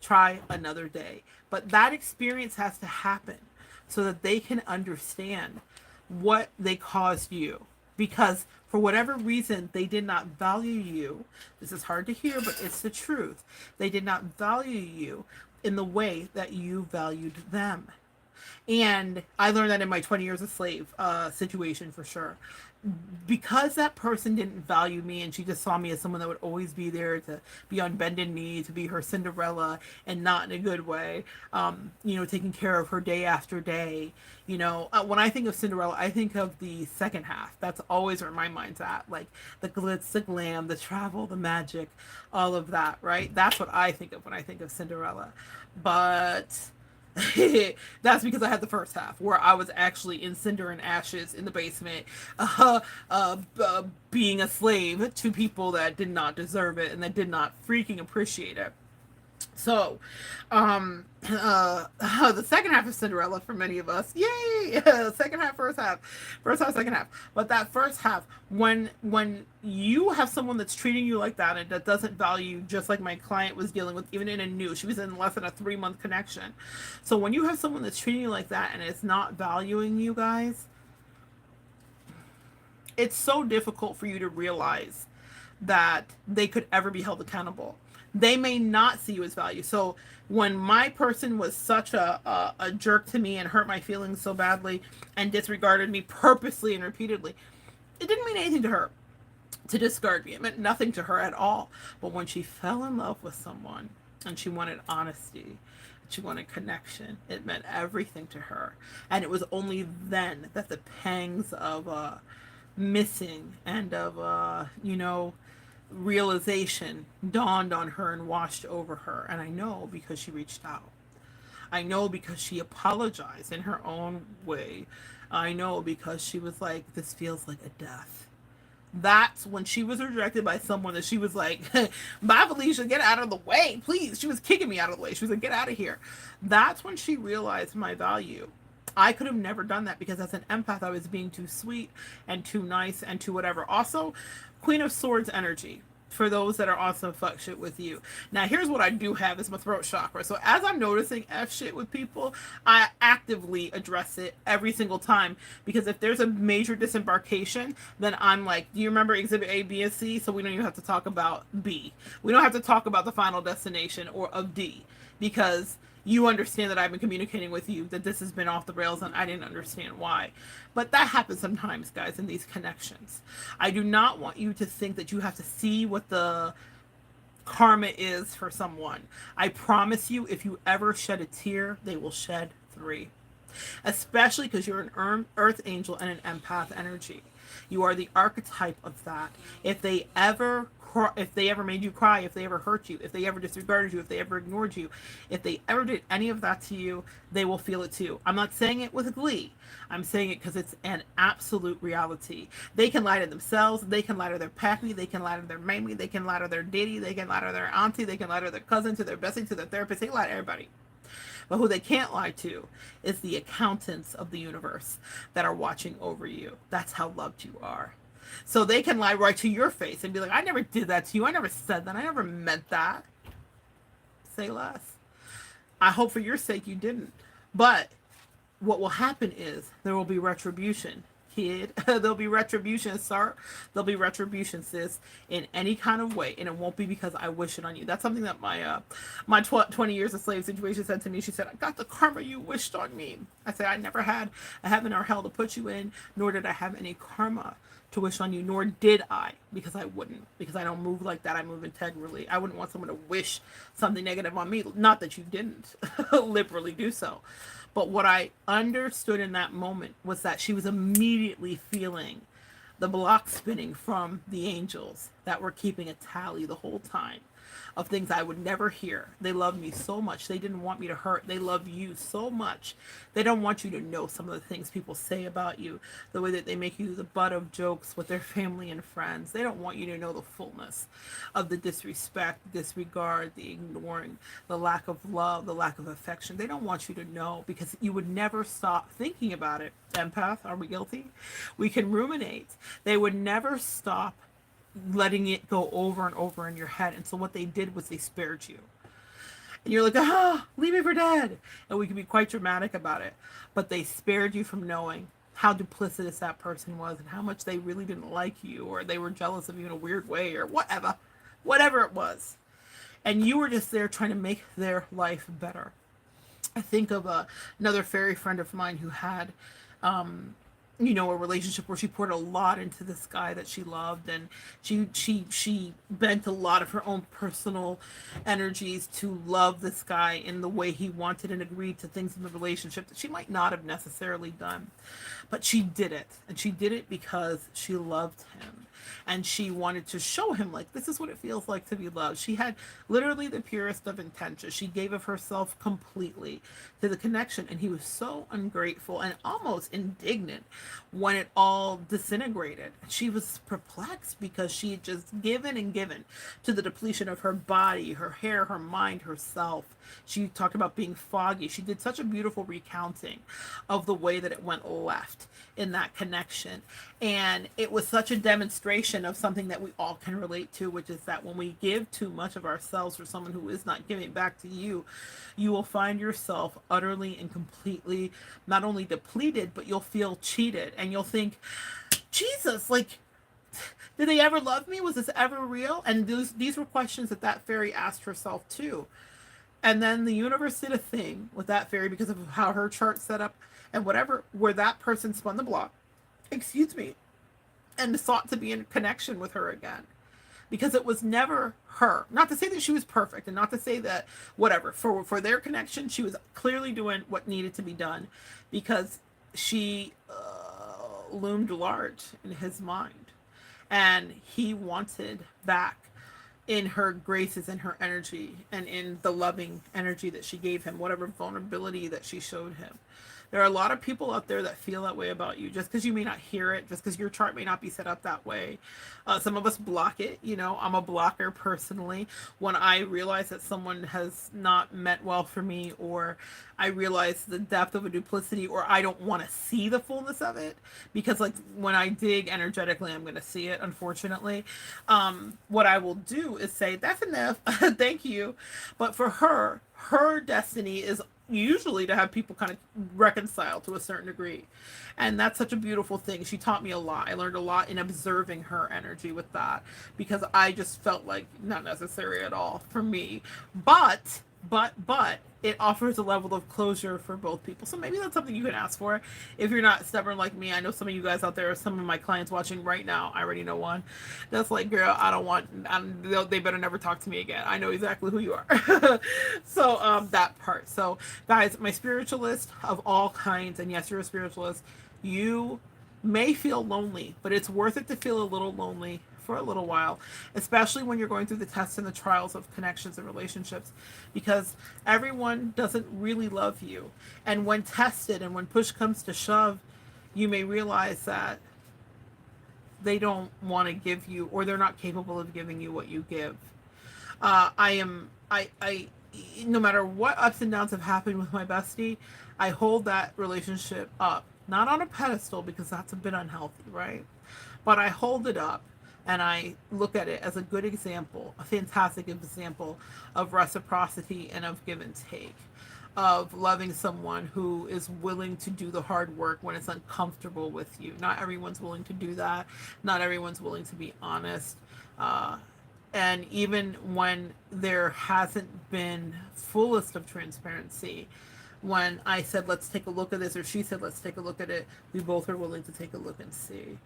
[SPEAKER 1] Try another day. But that experience has to happen so that they can understand what they caused you. Because for whatever reason, they did not value you. This is hard to hear, but it's the truth. They did not value you in the way that you valued them. And I learned that in my 20 years a slave situation for sure. Because that person didn't value me and she just saw me as someone that would always be there to be on bended knee, to be her Cinderella and not in a good way, taking care of her day after day. When I think of Cinderella, I think of the second half. That's always where my mind's at. Like the glitz, the glam, the travel, the magic, all of that, right? That's what I think of when I think of Cinderella. But that's because I had the first half where I was actually in cinder and ashes in the basement, being a slave to people that did not deserve it and that did not freaking appreciate it. So, the second half of Cinderella for many of us, yay! Second half, first half, second half. But that first half, when you have someone that's treating you like that and that doesn't value, just like my client was dealing with, even in a new, she was in less than a 3-month connection. So when you have someone that's treating you like that and it's not valuing you guys, it's so difficult for you to realize that they could ever be held accountable. They may not see you as value. So when my person was such a jerk to me and hurt my feelings so badly and disregarded me purposely and repeatedly, it didn't mean anything to her to discard me. It meant nothing to her at all. But when she fell in love with someone and she wanted honesty, she wanted connection, it meant everything to her. And it was only then that the pangs of missing and of realization dawned on her and washed over her. And I know because she reached out. I know because she apologized in her own way. I know because she was like, this feels like a death. That's when she was rejected by someone that she was like, bye Felicia, get out of the way, please. She was kicking me out of the way. She was like, get out of here. That's when she realized my value. I could have never done that because as an empath, I was being too sweet and too nice and too whatever. Also, Queen of Swords energy for those that are also fuck shit with you. Now, here's what I do have is my throat chakra. So as I'm noticing F shit with people, I actively address it every single time because if there's a major disembarkation, then I'm like, do you remember exhibit A, B, and C? So we don't even have to talk about B. We don't have to talk about the final destination or of D because you understand that I've been communicating with you that this has been off the rails and I didn't understand why. But that happens sometimes, guys, in these connections. I do not want you to think that you have to see what the karma is for someone. I promise you, if you ever shed a tear, they will shed 3. Especially because you're an earth angel and an empath energy. You are the archetype of that. If they ever made you cry, if they ever hurt you, if they ever disregarded you, if they ever ignored you, if they ever did any of that to you, they will feel it too. I'm not saying it with glee. I'm saying it because it's an absolute reality. They can lie to themselves. They can lie to their pappy. They can lie to their mammy. They can lie to their daddy. They can lie to their auntie. They can lie to their cousin, to their bestie, to their therapist. They lie to everybody. But who they can't lie to is the accountants of the universe that are watching over you. That's how loved you are. So they can lie right to your face and be like, I never did that to you. I never said that. I never meant that. Say less. I hope for your sake you didn't. But what will happen is there will be retribution, kid. There'll be retribution, sir. There'll be retribution, sis, in any kind of way. And it won't be because I wish it on you. That's something that my 20 years of slave situation said to me. She said, I got the karma you wished on me. I said, I never had a heaven or hell to put you in, nor did I have any karma to wish on you, nor did I, because I wouldn't, because I don't move like that. I move integrally. I wouldn't want someone to wish something negative on me. Not that you didn't liberally do so. But what I understood in that moment was that she was immediately feeling the block spinning from the angels that were keeping a tally the whole time of things I would never hear. They loved me so much. They didn't want me to hurt. They love you so much. They don't want you to know some of the things people say about you, the way that they make you the butt of jokes with their family and friends. They don't want you to know the fullness of the disrespect, disregard, the ignoring, the lack of love, the lack of affection. They don't want you to know because you would never stop thinking about it. Empath, are we guilty? We can ruminate. They would never stop letting it go over and over in your head. And so what they did was they spared you. And you're like, ah, leave me for dead. And we can be quite dramatic about it. But they spared you from knowing how duplicitous that person was and how much they really didn't like you, or they were jealous of you in a weird way, or whatever. Whatever it was. And you were just there trying to make their life better. I think of another fairy friend of mine who had a relationship where she poured a lot into this guy that she loved, and she bent a lot of her own personal energies to love this guy in the way he wanted, and agreed to things in the relationship that she might not have necessarily done, but she did it, and she did it because she loved him, and she wanted to show him, like, this is what it feels like to be loved. She had literally the purest of intentions. She gave of herself completely to the connection, and he was so ungrateful and almost indignant when it all disintegrated. She was perplexed because she had just given and given to the depletion of her body, her hair, her mind, herself. She talked about being foggy. She did such a beautiful recounting of the way that it went left in that connection. And it was such a demonstration of something that we all can relate to, which is that when we give too much of ourselves for someone who is not giving back to you, you will find yourself utterly and completely not only depleted, but you'll feel cheated, and you'll think, Jesus, like, did they ever love me? Was this ever real? And these were questions that that fairy asked herself too. And then the universe did a thing with that fairy because of how her chart set up and whatever, where that person spun the block, excuse me, and sought to be in connection with her again. Because it was never her. Not to say that she was perfect, and not to say that whatever. For their connection, she was clearly doing what needed to be done, because she loomed large in his mind. And he wanted back in her graces and her energy, and in the loving energy that she gave him, whatever vulnerability that she showed him. There are a lot of people out there that feel that way about you, just because you may not hear it, just because your chart may not be set up that way. Some of us block it. I'm a blocker personally. When I realize that someone has not meant well for me, or I realize the depth of a duplicity, or I don't want to see the fullness of it, because like when I dig energetically, I'm going to see it, unfortunately. What I will do is say, that's enough. Thank you. But for her destiny is usually to have people kind of reconcile to a certain degree, and that's such a beautiful thing. She taught me a lot. I learned a lot in observing her energy with that, because I just felt like not necessary at all for me, but it offers a level of closure for both people. So maybe that's something you can ask for if you're not stubborn like me. I know some of you guys out there, some of my clients watching right now, I already know one that's like, girl, they better never talk to me again. I know exactly who you are. So that part. So guys, my spiritualist of all kinds, and yes, you're a spiritualist, you may feel lonely, but it's worth it to feel a little lonely for a little while, especially when you're going through the tests and the trials of connections and relationships, because everyone doesn't really love you. And when tested and when push comes to shove, you may realize that they don't want to give you, or they're not capable of giving you what you give. I no matter what ups and downs have happened with my bestie, I hold that relationship up, not on a pedestal, because that's a bit unhealthy, right? But I hold it up, and I look at it as a good example, a fantastic example of reciprocity and of give and take, of loving someone who is willing to do the hard work when it's uncomfortable with you. Not everyone's willing to do that. Not everyone's willing to be honest. And even when there hasn't been fullest of transparency, when I said, let's take a look at this, or she said, let's take a look at it, we both are willing to take a look and see.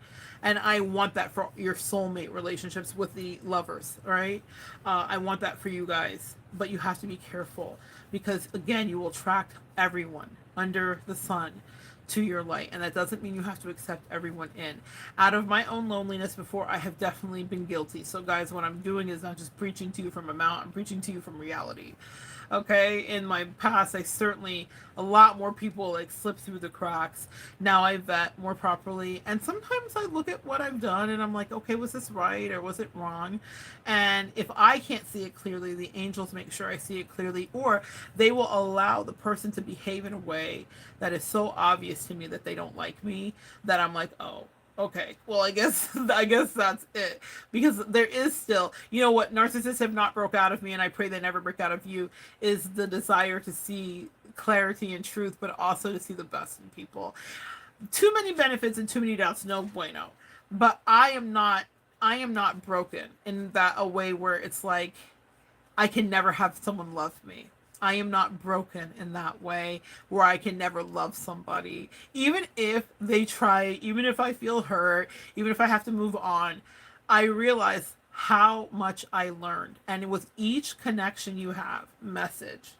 [SPEAKER 1] And I want that for your soulmate relationships with the lovers, right? I want that for you guys, but you have to be careful, because again, you will attract everyone under the sun to your light, and that doesn't mean you have to accept everyone in. Out of my own loneliness before, I have definitely been guilty. So guys, what I'm doing is not just preaching to you from a mount, I'm preaching to you from reality. Okay, in my past, I certainly, a lot more people like slip through the cracks. Now I vet more properly, and sometimes I look at what I've done and I'm like, okay, was this right or was it wrong? And if I can't see it clearly, the angels make sure I see it clearly, or they will allow the person to behave in a way that is so obvious to me that they don't like me, that I'm like, oh, Okay, well, I guess that's it, because there is still, you know, what narcissists have not broke out of me, and I pray they never break out of you, is the desire to see clarity and truth, but also to see the best in people. Too many benefits and too many doubts, no bueno. But I am not broken in that a way where it's like I can never have someone love me. I am not broken in that way where I can never love somebody. Even if they try, even if I feel hurt, even if I have to move on, I realize how much I learned. And with each connection you have, message,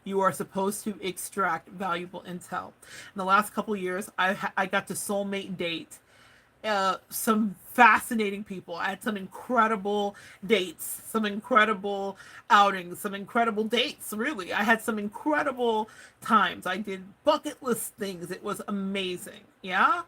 [SPEAKER 1] you are supposed to extract valuable intel. In the last couple of years, I got to soulmate date some fascinating people. I had some incredible dates, some incredible outings, some incredible dates, really. I had some incredible times. I did bucket list things. It was amazing. Yeah.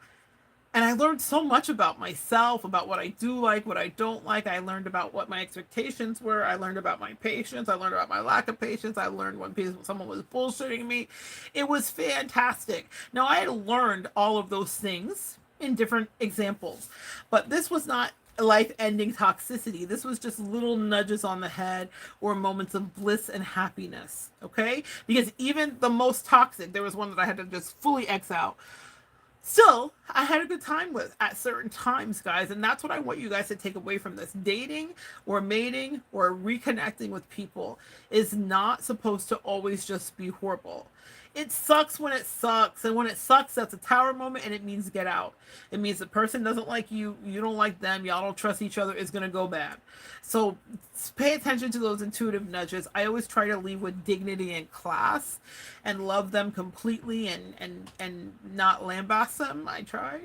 [SPEAKER 1] And I learned so much about myself, about what I do like, what I don't like. I learned about what my expectations were. I learned about my patience. I learned about my lack of patience. I learned when someone was bullshitting me. It was fantastic. Now, I had learned all of those things in different examples, but this was not life ending toxicity. This was just little nudges on the head or moments of bliss and happiness. Okay. Because even the most toxic, there was one that I had to just fully X out. Still, I had a good time with at certain times, guys, and that's what I want you guys to take away from this. Dating or mating or reconnecting with people is not supposed to always just be horrible. It sucks when it sucks, and when it sucks, that's a tower moment, and it means get out. It means the person doesn't like you, you don't like them, y'all don't trust each other, it's gonna go bad. So pay attention to those intuitive nudges. I always try to leave with dignity and class and love them completely, and not lambast them. I try.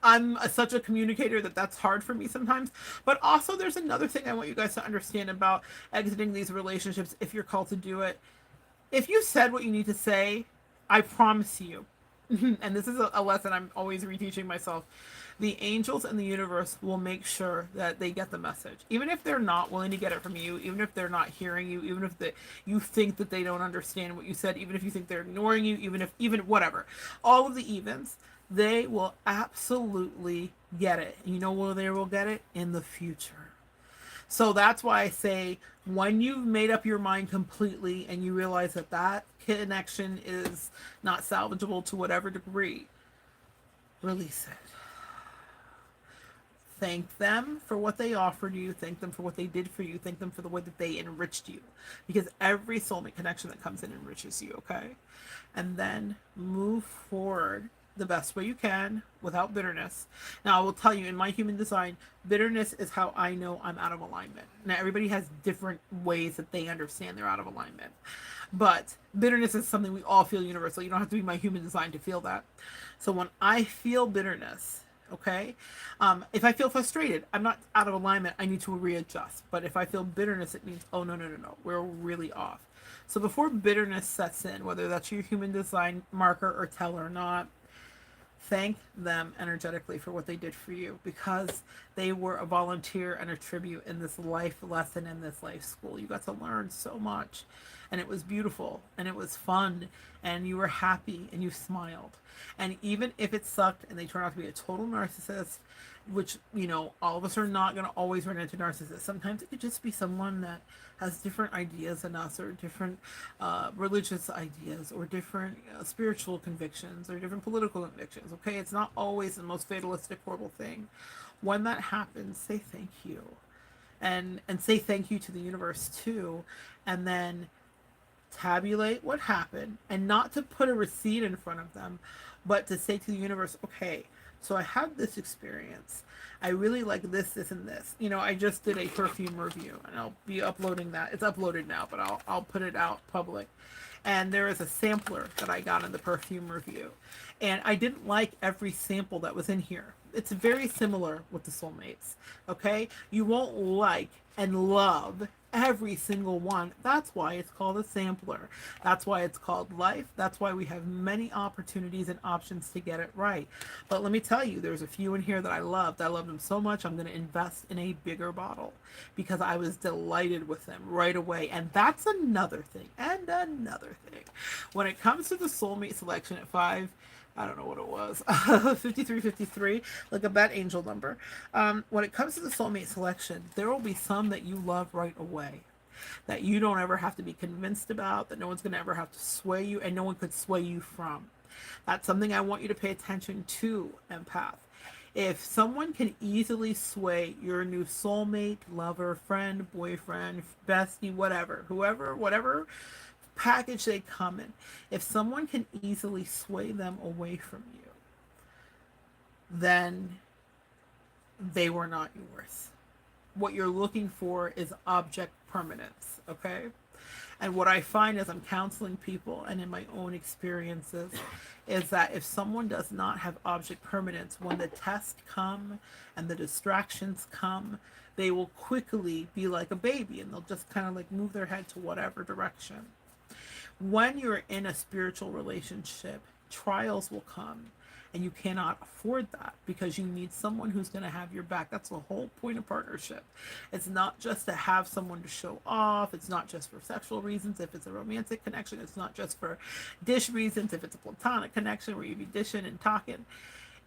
[SPEAKER 1] I'm such a communicator that that's hard for me sometimes. But also, there's another thing I want you guys to understand about exiting these relationships if you're called to do it. If you said what you need to say, I promise you, and this is a lesson I'm always reteaching myself, the angels and the universe will make sure that they get the message. Even if they're not willing to get it from you, even if they're not hearing you, even if you think that they don't understand what you said, even if you think they're ignoring you, even whatever, all of the events, they will absolutely get it. You know where they will get it? In the future. So that's why I say when you've made up your mind completely and you realize that that connection is not salvageable to whatever degree, release it. Thank them for what they offered you. Thank them for what they did for you. Thank them for the way that they enriched you. Because every soulmate connection that comes in enriches you, okay? And then move forward the best way you can without bitterness. Now, I will tell you, in my human design, bitterness is how I know I'm out of alignment. Now, everybody has different ways that they understand they're out of alignment. But bitterness is something we all feel universal. You don't have to be my human design to feel that. So when I feel bitterness, okay, if I feel frustrated, I'm not out of alignment, I need to readjust. But if I feel bitterness, it means, oh, no, no, no, no, we're really off. So before bitterness sets in, whether that's your human design marker or tell or not, thank them energetically for what they did for you, because they were a volunteer and a tribute in this life lesson, in this life school. You got to learn so much, and it was beautiful, and it was fun, and you were happy, and you smiled. And even if it sucked and they turned out to be a total narcissist, which, you know, all of us are not going to always run into narcissists. Sometimes it could just be someone that has different ideas than us, or different religious ideas, or different spiritual convictions, or different political convictions. Okay, it's not always the most fatalistic, horrible thing. When that happens, say thank you, and say thank you to the universe too, and then tabulate what happened, and not to put a receipt in front of them, but to say to the universe, okay, so I had this experience. I really like this, and this. You know, I just did a perfume review, and I'll be uploading that. It's uploaded now, but I'll put it out public. And there is a sampler that I got in the perfume review. And I didn't like every sample that was in here. It's very similar with the soulmates. Okay? You won't like and love every single one. That's why it's called a sampler. That's why it's called life. That's why we have many opportunities and options to get it right. But let me tell you, there's a few in here that I loved. I loved them so much, I'm going to invest in a bigger bottle, because I was delighted with them right away. And that's another thing. And another thing. When it comes to the soulmate selection at 5, I don't know what it was. 5353, like a bad angel number. When it comes to the soulmate selection, there will be some that you love right away, that you don't ever have to be convinced about, that no one's going to ever have to sway you, and no one could sway you from. That's something I want you to pay attention to, empath. If someone can easily sway your new soulmate, lover, friend, boyfriend, bestie, whatever, whoever, whatever package they come in, if someone can easily sway them away from you, then they were not yours. What you're looking for is object permanence, okay? And what I find as I'm counseling people and in my own experiences is that if someone does not have object permanence, when the tests come and the distractions come, they will quickly be like a baby and they'll just kind of like move their head to whatever direction. When you're in a spiritual relationship, trials will come and you cannot afford that because you need someone who's going to have your back. That's the whole point of partnership. It's not just to have someone to show off. It's not just for sexual reasons. If it's a romantic connection, it's not just for dish reasons. If it's a platonic connection where you be dishing and talking,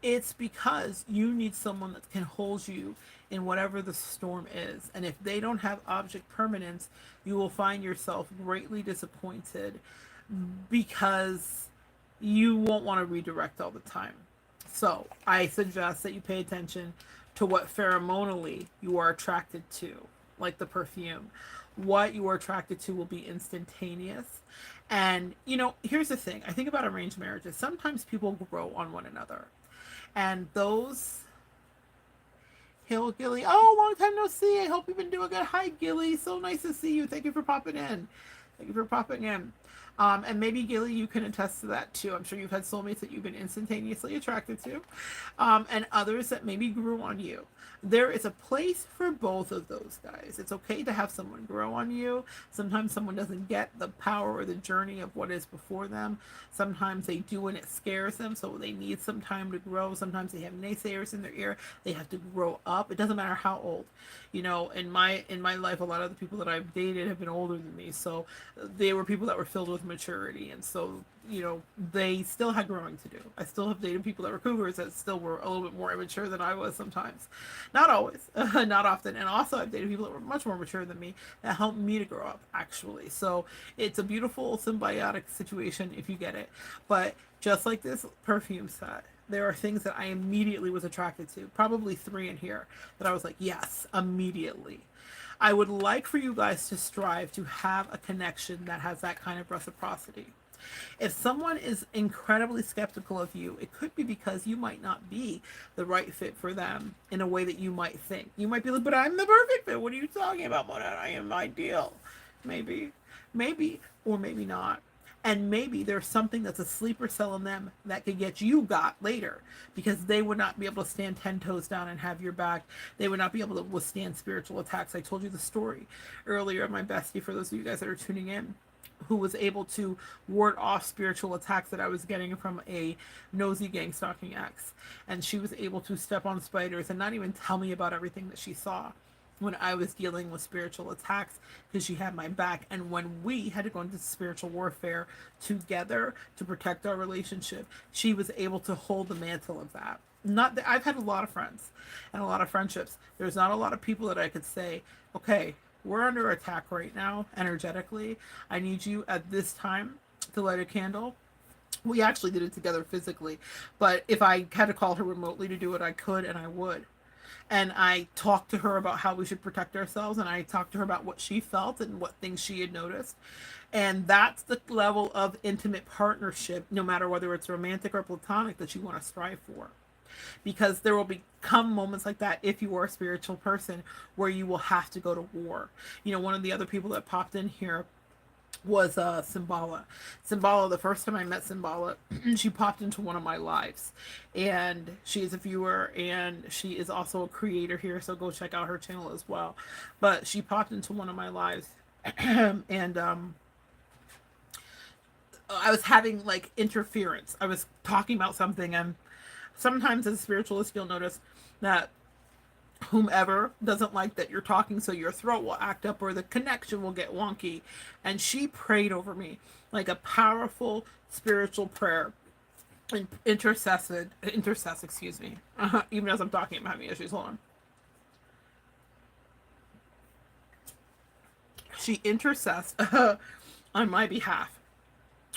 [SPEAKER 1] it's because you need someone that can hold you in whatever the storm is. And if they don't have object permanence, you will find yourself greatly disappointed because you won't want to redirect all the time. So I suggest that you pay attention to what pheromonally you are attracted to, like the perfume. What you are attracted to will be instantaneous. And, you know, here's the thing. I think about arranged marriages. Sometimes people grow on one another. And those... Hail, Gilly. Oh, long time no see. I hope you've been doing good. Hi, Gilly. So nice to see you. Thank you for popping in. Thank you for popping in. And maybe, Gilly, you can attest to that too. I'm sure you've had soulmates that you've been instantaneously attracted to, and others that maybe grew on you. There is a place for both of those guys. It's okay to have someone grow on you. Sometimes someone doesn't get the power or the journey of what is before them. Sometimes they do and it scares them, so they need some time to grow. Sometimes they have naysayers in their ear. They have to grow up. It doesn't matter how old. You know, in my life, a lot of the people that I've dated have been older than me, so they were people that were filled with maturity, and so, you know, they still had growing to do. I still have dated people that were cougars that still were a little bit more immature than I was sometimes. Not always, not often. And also I've dated people that were much more mature than me that helped me to grow up, actually. So it's a beautiful symbiotic situation if you get it. But just like this perfume set, there are things that I immediately was attracted to, probably 3 in here, that I was like, yes, immediately. I would like for you guys to strive to have a connection that has that kind of reciprocity. If someone is incredibly skeptical of you, it could be because you might not be the right fit for them in a way that you might think. You might be like, but I'm the perfect fit. What are you talking about, Mona? I am ideal. Maybe, or maybe not. And maybe there's something that's a sleeper cell in them that could get you got later, because they would not be able to stand 10 toes down and have your back. They would not be able to withstand spiritual attacks. I told you the story earlier of my bestie, for those of you guys that are tuning in, who was able to ward off spiritual attacks that I was getting from a nosy gang stalking ex. And she was able to step on spiders and not even tell me about everything that she saw when I was dealing with spiritual attacks, because she had my back. And when we had to go into spiritual warfare together to protect our relationship, she was able to hold the mantle of that. Not that I've had a lot of friends and a lot of friendships. There's not a lot of people that I could say, okay, we're under attack right now energetically. I need you at this time to light a candle. We actually did it together physically, but if I had to call her remotely to do it, I could and I would. And I talked to her about how we should protect ourselves, and I talked to her about what she felt and what things she had noticed. And that's the level of intimate partnership, no matter whether it's romantic or platonic, that you want to strive for. Because there will become moments like that if you are a spiritual person where you will have to go to war. You know, one of the other people that popped in here was Symbala. Symbala, the first time I met Symbala, she popped into one of my lives, and she is a viewer and she is also a creator here, so go check out her channel as well. But she popped into one of my lives and I was having like interference. I was talking about something, and sometimes as a spiritualist you'll notice that whomever doesn't like that you're talking, so your throat will act up or the connection will get wonky. And she prayed over me like a powerful spiritual prayer. intercess, excuse me. Even as I'm talking, I'm having issues. Hold on. She intercessed on my behalf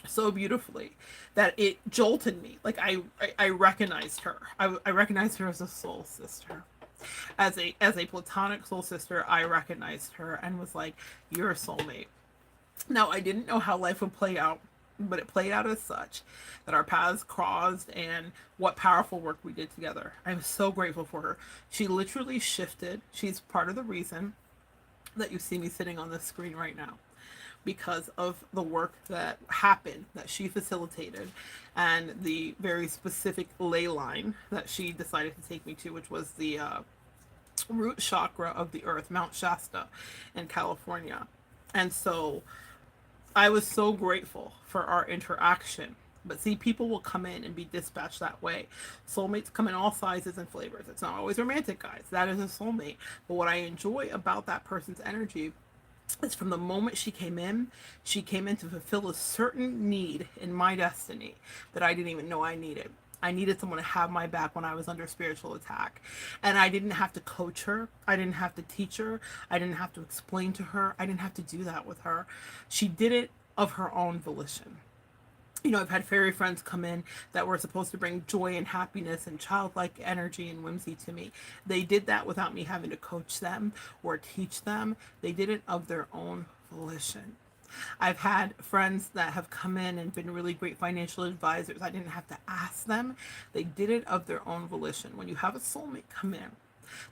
[SPEAKER 1] so beautifully that it jolted me. Like I recognized her. I recognized her as a soul sister, as a platonic soul sister. I recognized her and was like, "You're a soulmate." Now I didn't know how life would play out, but it played out as such that our paths crossed, and what powerful work we did together. I'm so grateful for her. She literally shifted. She's part of the reason that you see me sitting on this screen right now, because of the work that happened, that she facilitated, and the very specific ley line that she decided to take me to, which was the root chakra of the earth, Mount Shasta in California. And so I was so grateful for our interaction. But see, people will come in and be dispatched that way. Soulmates come in all sizes and flavors. It's not always romantic, guys. That is a soulmate. But what I enjoy about that person's energy is from the moment she came in to fulfill a certain need in my destiny that I didn't even know I needed. I needed someone to have my back when I was under spiritual attack. And I didn't have to coach her. I didn't have to teach her. I didn't have to explain to her. I didn't have to do that with her. She did it of her own volition. You know, I've had fairy friends come in that were supposed to bring joy and happiness and childlike energy and whimsy to me. They did that without me having to coach them or teach them. They did it of their own volition. I've had friends that have come in and been really great financial advisors. I didn't have to ask them. They did it of their own volition. When you have a soulmate come in,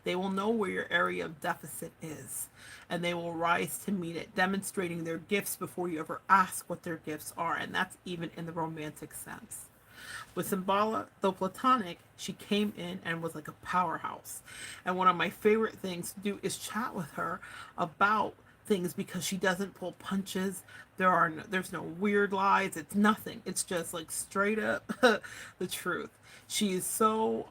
[SPEAKER 1] they will know where your area of deficit is, and they will rise to meet it, demonstrating their gifts before you ever ask what their gifts are. And that's even in the romantic sense. With Symbala, though platonic, she came in and was like a powerhouse. And one of my favorite things to do is chat with her about things, because she doesn't pull punches. There's no weird lies. It's nothing. It's just like straight up the truth. She's so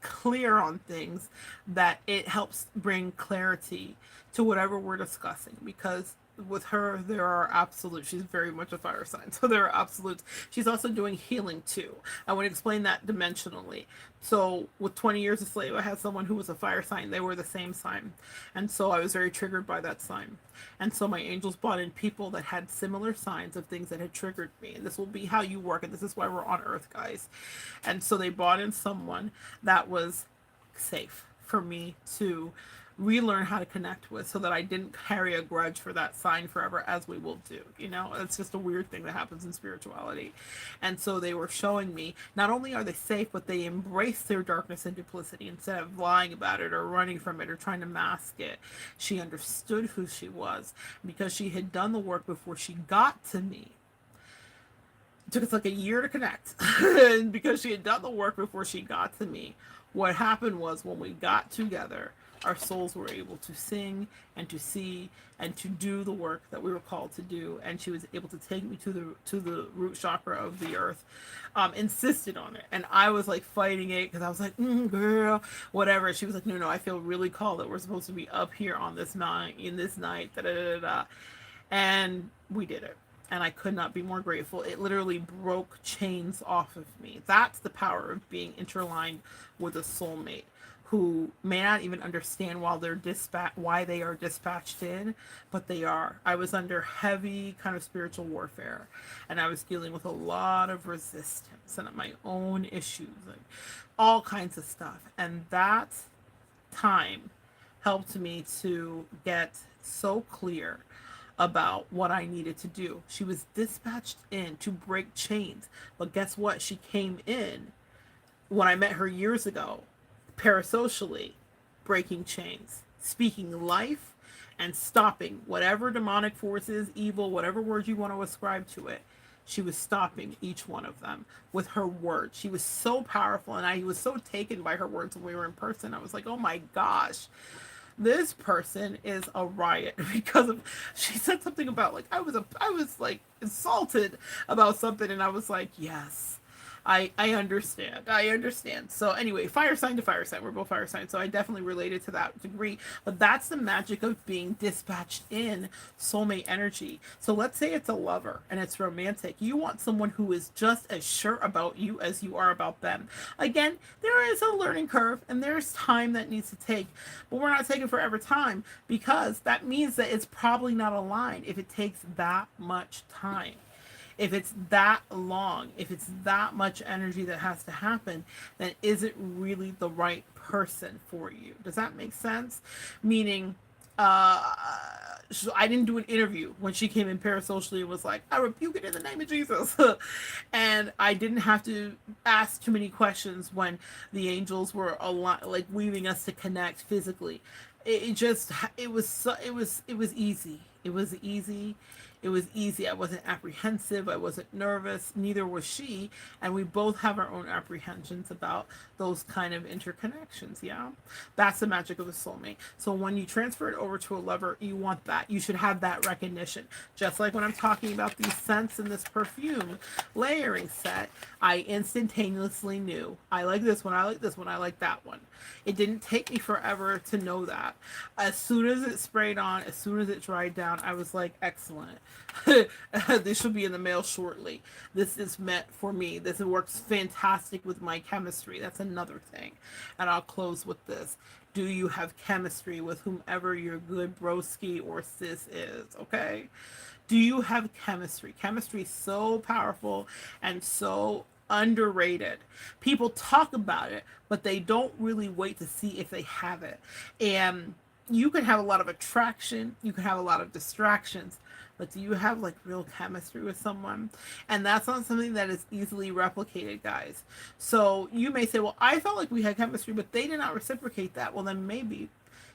[SPEAKER 1] clear on things that it helps bring clarity to whatever we're discussing, because with her there are absolutes. She's very much a fire sign, so there are absolutes. She's also doing healing too. I want to explain that dimensionally. So with 20 years of slave, I had someone who was a fire sign. They were the same sign, and so I was very triggered by that sign. And so my angels brought in people that had similar signs of things that had triggered me. And this will be how you work, and this is why we're on earth, guys. And so they brought in someone that was safe for me to relearn how to connect with, so that I didn't carry a grudge for that sign forever, as we will do. You know, it's just a weird thing that happens in spirituality. And so they were showing me not only are they safe, but they embrace their darkness and duplicity instead of lying about it or running from it or trying to mask it. She understood who she was because she had done the work before she got to me. It took us like a year to connect. And because she had done the work before she got to me, what happened was when we got together, our souls were able to sing and to see and to do the work that we were called to do. And she was able to take me to the root chakra of the earth, insisted on it. And I was like fighting it because I was like, girl, whatever. She was like, no, I feel really called that we're supposed to be up here on this night, in this night, da da da da. And we did it. And I could not be more grateful. It literally broke chains off of me. That's the power of being interlined with a soulmate who may not even understand why they are dispatched in, but they are. I was under heavy kind of spiritual warfare, and I was dealing with a lot of resistance and my own issues and all kinds of stuff. And that time helped me to get so clear about what I needed to do. She was dispatched in to break chains, but guess what? She came in when I met her years ago, parasocially, breaking chains, speaking life, and stopping whatever demonic forces, evil, whatever words you want to ascribe to it. She was stopping each one of them with her words. She was so powerful, and I was so taken by her words when we were in person. I was like, oh my gosh, this person is a riot. Because of, she said something about like I was like insulted about something, and I was like, yes, I understand. I understand. So anyway, fire sign to fire sign. We're both fire signs, so I definitely related to that degree. But that's the magic of being dispatched in soulmate energy. So let's say it's a lover and it's romantic. You want someone who is just as sure about you as you are about them. Again, there is a learning curve and there's time that needs to take, but we're not taking forever time because that means that it's probably not aligned if it takes that much time. If it's that long, if it's that much energy that has to happen, then is it really the right person for you? Does that make sense? Meaning, so I didn't do an interview when she came in parasocially and was like, I rebuke it in the name of Jesus. And I didn't have to ask too many questions when the angels were a lot like weaving us to connect physically. It just it was easy. It was easy. It was easy. I wasn't apprehensive. I wasn't nervous. Neither was she. And we both have our own apprehensions about those kind of interconnections. Yeah. That's the magic of a soulmate. So when you transfer it over to a lover, you want that. You should have that recognition. Just like when I'm talking about these scents in this perfume layering set, I instantaneously knew I like this one. I like this one. I like that one. It didn't take me forever to know that. As soon as it sprayed on, as soon as it dried down, I was like, excellent. This should be in the mail shortly. This is meant for me. This works fantastic with my chemistry. That's another thing. And I'll close with this. Do you have chemistry with whomever your good broski or sis is? Okay? Do you have chemistry? Chemistry is so powerful and so underrated. People talk about it, but they don't really wait to see if they have it. And you can have a lot of attraction, you can have a lot of distractions, but do you have like real chemistry with someone? And that's not something that is easily replicated, guys. So you may say, well, I felt like we had chemistry, but they did not reciprocate that. Well, then maybe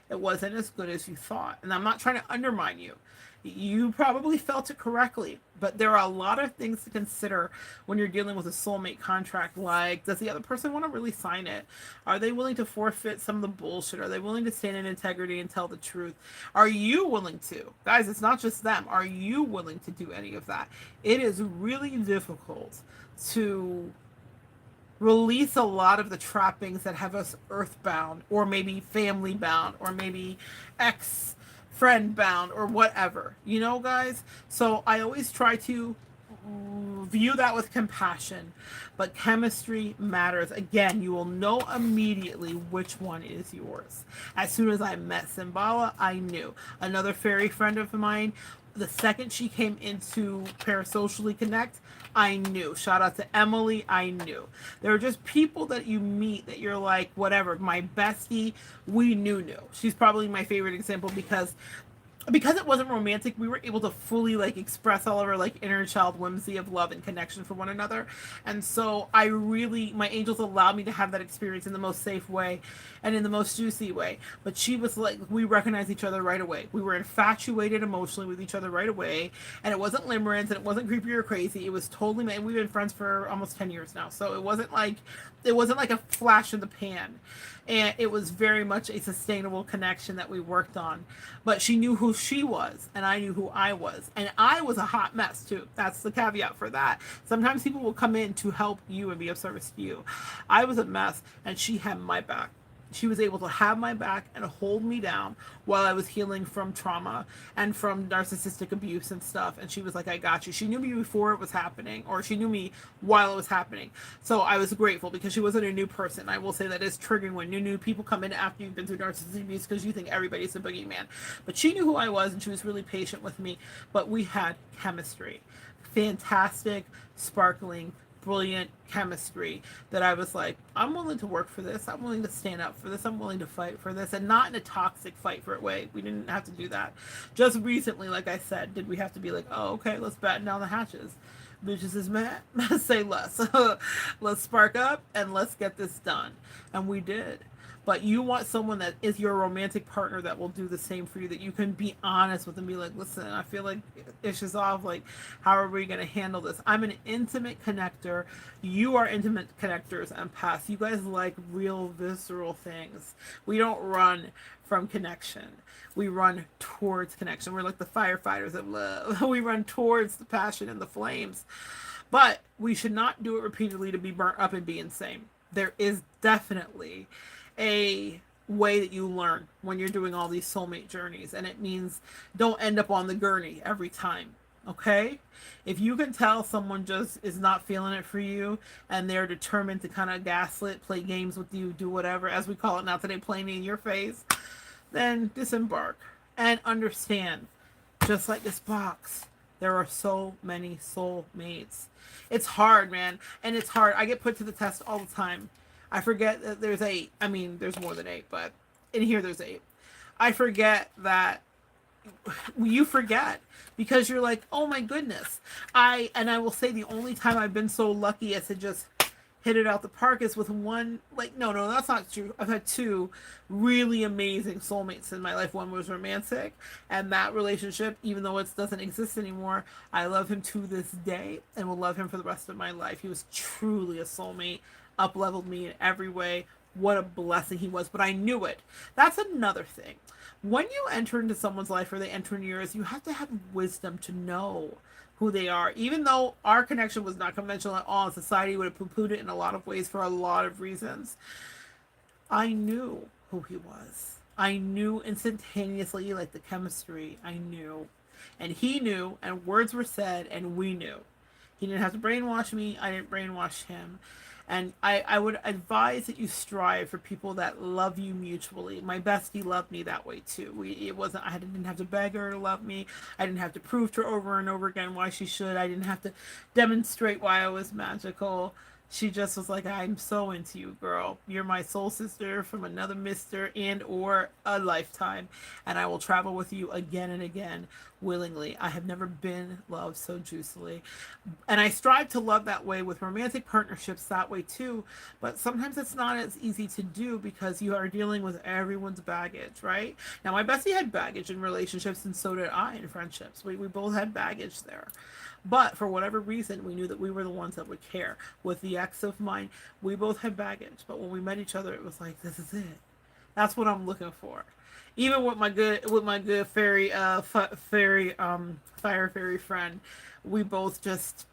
[SPEAKER 1] it wasn't as good as you thought. And I'm not trying to undermine you. You probably felt it correctly, but there are a lot of things to consider when you're dealing with a soulmate contract. Like, does the other person want to really sign it? Are they willing to forfeit some of the bullshit? Are they willing to stand in integrity and tell the truth? Are you willing to? Guys, it's not just them. Are you willing to do any of that? It is really difficult to release a lot of the trappings that have us earthbound, or maybe family bound, or maybe ex friend bound, or whatever, you know, guys. So I always try to view that with compassion, but chemistry matters. Again, you will know immediately which one is yours. As soon as I met Simbala, I knew. Another fairy friend of mine, the second she came into Parasocially Connect, I knew. Shout out to Emily, I knew. There are just people that you meet that you're like, whatever. My bestie, we knew. She's probably my favorite example because it wasn't romantic, we were able to fully like express all of our like inner child whimsy of love and connection for one another. And so my angels allowed me to have that experience in the most safe way and in the most juicy way. But she was like, we recognized each other right away. We were infatuated emotionally with each other right away. And it wasn't limerence and it wasn't creepy or crazy. It was totally, and we've been friends for almost 10 years now. So it wasn't like a flash in the pan. And it was very much a sustainable connection that we worked on. But she knew who she was, and I knew who I was. And I was a hot mess, too. That's the caveat for that. Sometimes people will come in to help you and be of service to you. I was a mess, and she had my back. She was able to have my back and hold me down while I was healing from trauma and from narcissistic abuse and stuff. And she was like, I got you. She knew me before it was happening, or she knew me while it was happening. So I was grateful because she wasn't a new person. I will say that is triggering when new people come in after you've been through narcissistic abuse because you think everybody's a boogeyman. But she knew who I was and she was really patient with me. But we had chemistry. Fantastic, sparkling, brilliant chemistry that I was like, I'm willing to work for this. I'm willing to stand up for this. I'm willing to fight for this, and not in a toxic fight for it way. We didn't have to do that. Just recently, like I said, did we have to be like, oh, okay, let's batten down the hatches. Bitches is mad. Say less. Let's spark up and let's get this done. And we did. But you want someone that is your romantic partner that will do the same for you, that you can be honest with and be like, listen, I feel like ish is off. Like, how are we going to handle this? I'm an intimate connector. You are intimate connectors and empaths. You guys like real visceral things. We don't run from connection. We run towards connection. We're like the firefighters of love. We run towards the passion and the flames. But we should not do it repeatedly to be burnt up and be insane. There is definitely a way that you learn when you're doing all these soulmate journeys, and it means don't end up on the gurney every time. Okay? If you can tell someone just is not feeling it for you and they're determined to kind of gaslit, play games with you, do whatever, as we call it now today, playing in your face, then disembark and understand, just like this box, there are so many soul mates. It's hard, man, and it's hard. I get put to the test all the time. I forget that there's eight. I mean, there's more than eight, but in here there's eight. I forget that you forget because you're like, oh my goodness. I will say the only time I've been so lucky as to just hit it out the park is with one, like, no, that's not true. I've had two really amazing soulmates in my life. One was romantic, and that relationship, even though it doesn't exist anymore, I love him to this day and will love him for the rest of my life. He was truly a soulmate, up leveled me in every way. What a blessing he was, but I knew it. That's another thing. When you enter into someone's life or they enter into yours, you have to have wisdom to know who they are. Even though our connection was not conventional at all, society would have poo-pooed it in a lot of ways for a lot of reasons. I knew who he was. I knew instantaneously, like the chemistry. I knew. And he knew, and words were said, and we knew. He didn't have to brainwash me. I didn't brainwash him. And I would advise that you strive for people that love you mutually. My bestie loved me that way too. It wasn't, I didn't have to beg her to love me. I didn't have to prove to her over and over again why she should. I didn't have to demonstrate why I was magical. She just was like, I'm so into you, girl. You're my soul sister from another mister and or a lifetime, and I will travel with you again and again willingly. I have never been loved so juicily. And I strive to love that way with romantic partnerships that way too, but sometimes it's not as easy to do because you are dealing with everyone's baggage, right? Now, my bestie had baggage in relationships, and so did I in friendships. We both had baggage there. But for whatever reason, we knew that we were the ones that would care. With the ex of mine, we both had baggage. But when we met each other, it was like, this is it. That's what I'm looking for. Even with my good fire fairy friend, we both just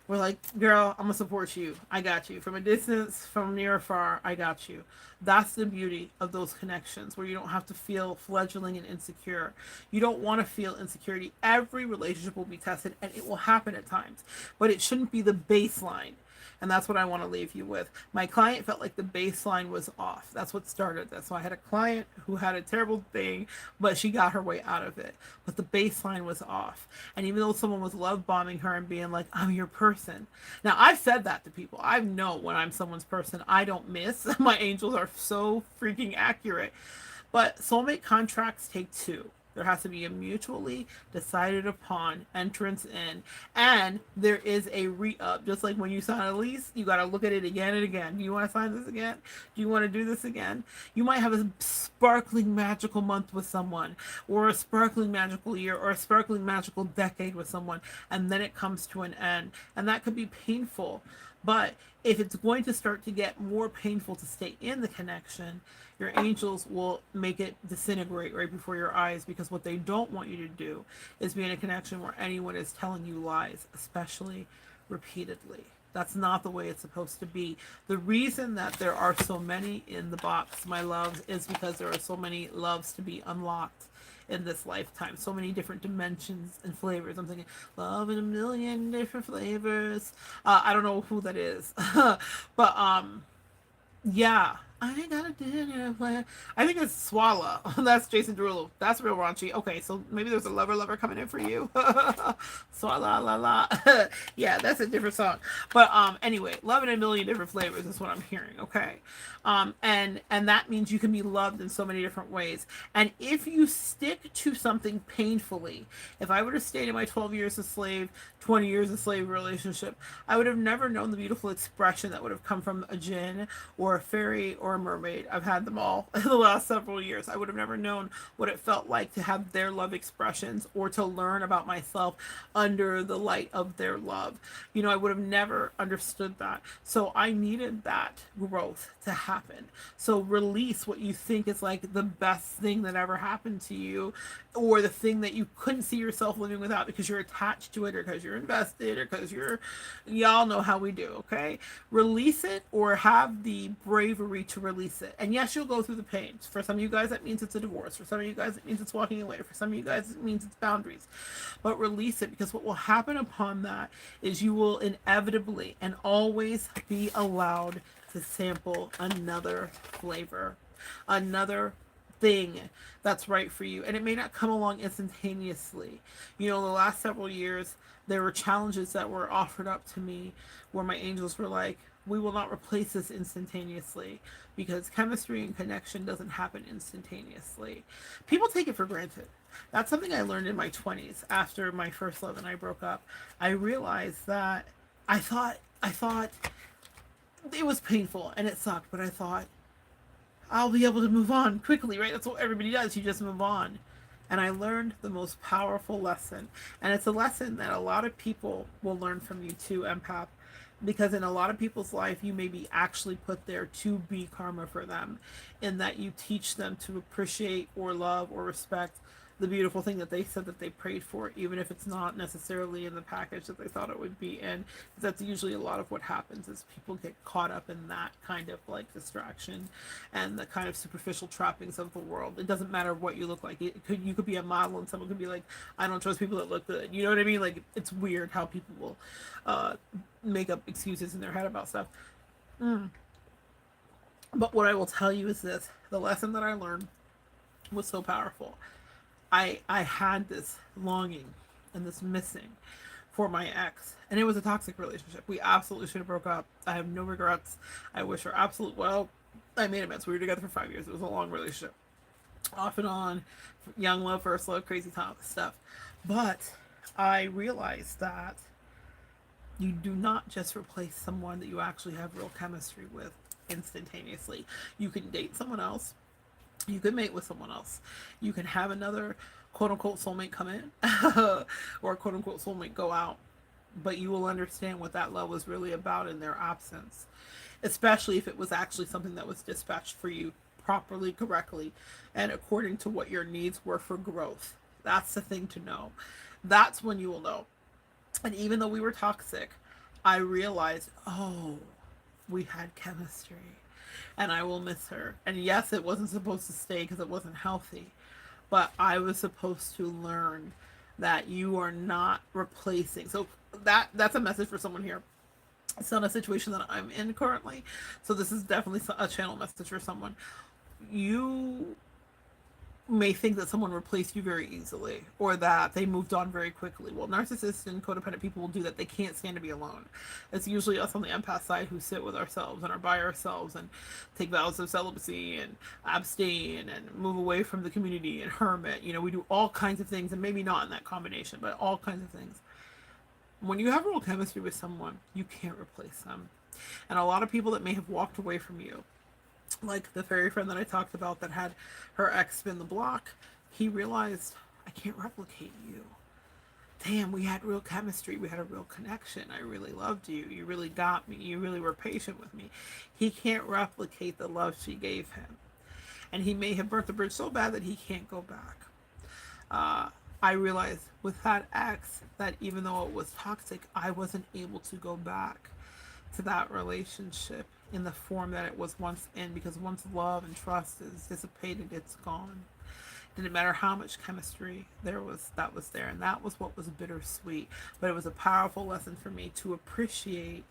[SPEAKER 1] we're like, girl, I'm gonna support you. I got you. From a distance, from near or far, I got you. That's the beauty of those connections where you don't have to feel fledgling and insecure. You don't want to feel insecurity. Every relationship will be tested and it will happen at times, but it shouldn't be the baseline. And that's what I want to leave you with. My client felt like the baseline was off. That's what started this. So I had a client who had a terrible thing, but she got her way out of it. But the baseline was off. And even though someone was love bombing her and being like, I'm your person. Now, I've said that to people. I know when I'm someone's person, I don't miss. My angels are so freaking accurate. But soulmate contracts take two. There has to be a mutually decided upon entrance in. And there is a re-up. Just like when you sign a lease, you got to look at it again and again. Do you want to sign this again? Do you want to do this again? You might have a sparkling magical month with someone, or a sparkling magical year, or a sparkling magical decade with someone, and then it comes to an end. And that could be painful. But if it's going to start to get more painful to stay in the connection, your angels will make it disintegrate right before your eyes, because what they don't want you to do is be in a connection where anyone is telling you lies, especially repeatedly. That's not the way it's supposed to be. The reason that there are so many in the box, my loves, is because there are so many loves to be unlocked in this lifetime. So many different dimensions and flavors. I'm thinking love in a million different flavors. I don't know who that is. But yeah, I got a dinner plan. I think it's Swallow. That's Jason Derulo. That's real raunchy. Okay, so maybe there's a lover coming in for you. Swallow la la. Yeah, that's a different song. But anyway, love in a million different flavors is what I'm hearing. Okay. And that means you can be loved in so many different ways. And if you stick to something painfully, if I would have stayed in my 12 years a slave, 20 years a slave relationship, I would have never known the beautiful expression that would have come from a jinn or a fairy or a mermaid. I've had them all in the last several years. I would have never known what it felt like to have their love expressions or to learn about myself under the light of their love. You know, I would have never understood that. So I needed that growth to happen. So release what you think is like the best thing that ever happened to you, or the thing that you couldn't see yourself living without because you're attached to it, or because you're invested, or because y'all know how we do, okay? Release it, or have the bravery to release it. And yes, you'll go through the pain. For some of you guys, that means it's a divorce. For some of you guys, it means it's walking away. For some of you guys, it means it's boundaries. But release it, because what will happen upon that is you will inevitably and always be allowed to sample another flavor, another thing that's right for you. And it may not come along instantaneously. You know, the last several years, there were challenges that were offered up to me where my angels were like, we will not replace this instantaneously, because chemistry and connection doesn't happen instantaneously. People take it for granted. That's something I learned in my 20s after my first love and I broke up. I realized that I thought it was painful and it sucked, but I thought I'll be able to move on quickly, right? That's what everybody does. You just move on. And I learned the most powerful lesson. And it's a lesson that a lot of people will learn from you too, empath. Because in a lot of people's life, you may be actually put there to be karma for them, in that you teach them to appreciate or love or respect the beautiful thing that they said that they prayed for, even if it's not necessarily in the package that they thought it would be in. That's usually a lot of what happens, is people get caught up in that kind of like distraction and the kind of superficial trappings of the world. It doesn't matter what you look like. You could be a model and someone could be like, I don't trust people that look good. You know what I mean? Like, it's weird how people will make up excuses in their head about stuff. But what I will tell you is this: the lesson that I learned was so powerful. I had this longing and this missing for my ex, and it was a toxic relationship. We absolutely should have broke up. I have no regrets. I wish her absolute well. I made amends. We were together for 5 years. It was a long relationship, off and on, young love, first love, crazy stuff. But I realized that you do not just replace someone that you actually have real chemistry with instantaneously. You can date someone else. You can mate with someone else. You can have another quote unquote soulmate come in or quote unquote soulmate go out. But you will understand what that love was really about in their absence, especially if it was actually something that was dispatched for you properly, correctly, and according to what your needs were for growth. That's the thing to know. That's when you will know. And even though we were toxic, I realized, oh, we had chemistry. And I will miss her. And yes, it wasn't supposed to stay because it wasn't healthy. But I was supposed to learn that you are not replacing. So that's a message for someone here. It's not a situation that I'm in currently. So this is definitely a channel message for someone. You may think that someone replaced you very easily, or that they moved on very quickly. Well, narcissists and codependent people will do that. They can't stand to be alone. It's usually us on the empath side who sit with ourselves and are by ourselves and take vows of celibacy and abstain and move away from the community and hermit. You know, we do all kinds of things, and maybe not in that combination, but all kinds of things. When you have real chemistry with someone, you can't replace them. And a lot of people that may have walked away from you, like the fairy friend that I talked about that had her ex spin the block, he realized, I can't replicate you. Damn, we had real chemistry. We had a real connection. I really loved you. You really got me. You really were patient with me. He can't replicate the love she gave him. And he may have burnt the bridge so bad that he can't go back. I realized with that ex that even though it was toxic, I wasn't able to go back to that relationship in the form that it was once in, because once love and trust is dissipated, it's gone. Didn't matter how much chemistry there was, that was there, and that was what was bittersweet. But it was a powerful lesson for me to appreciate,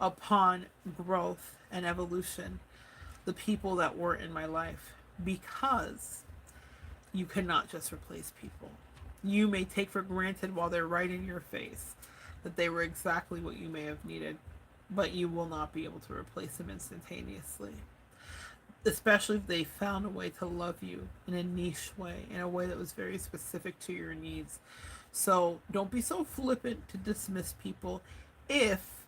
[SPEAKER 1] upon growth and evolution, the people that were in my life, because you cannot just replace people. You may take for granted while they're right in your face that they were exactly what you may have needed, but you will not be able to replace them instantaneously. Especially if they found a way to love you in a niche way, in a way that was very specific to your needs. So don't be so flippant to dismiss people if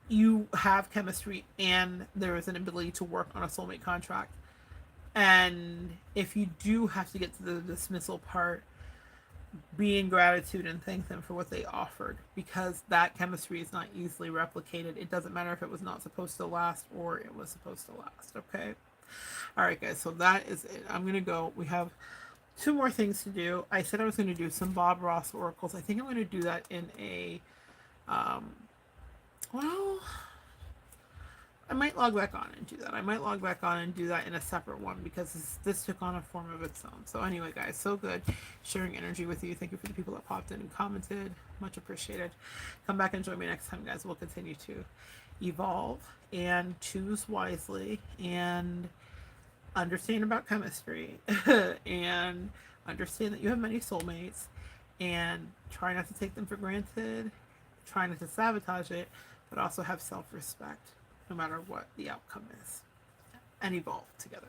[SPEAKER 1] you have chemistry and there is an ability to work on a soulmate contract. And if you do have to get to the dismissal part, be in gratitude and thank them for what they offered, because that chemistry is not easily replicated. It doesn't matter if it was not supposed to last or it was supposed to last. Okay. All right, guys. So that is it. I'm going to go. We have two more things to do. I said I was going to do some Bob Ross oracles. I think I'm going to do that in a, well, I might log back on and do that. I might log back on and do that in a separate one because this took on a form of its own. So anyway, guys, so good sharing energy with you. Thank you for the people that popped in and commented. Much appreciated. Come back and join me next time, guys. We'll continue to evolve and choose wisely and understand about chemistry and understand that you have many soulmates and try not to take them for granted. Try not to sabotage it, but also have self-respect no matter what the outcome is, and evolve together.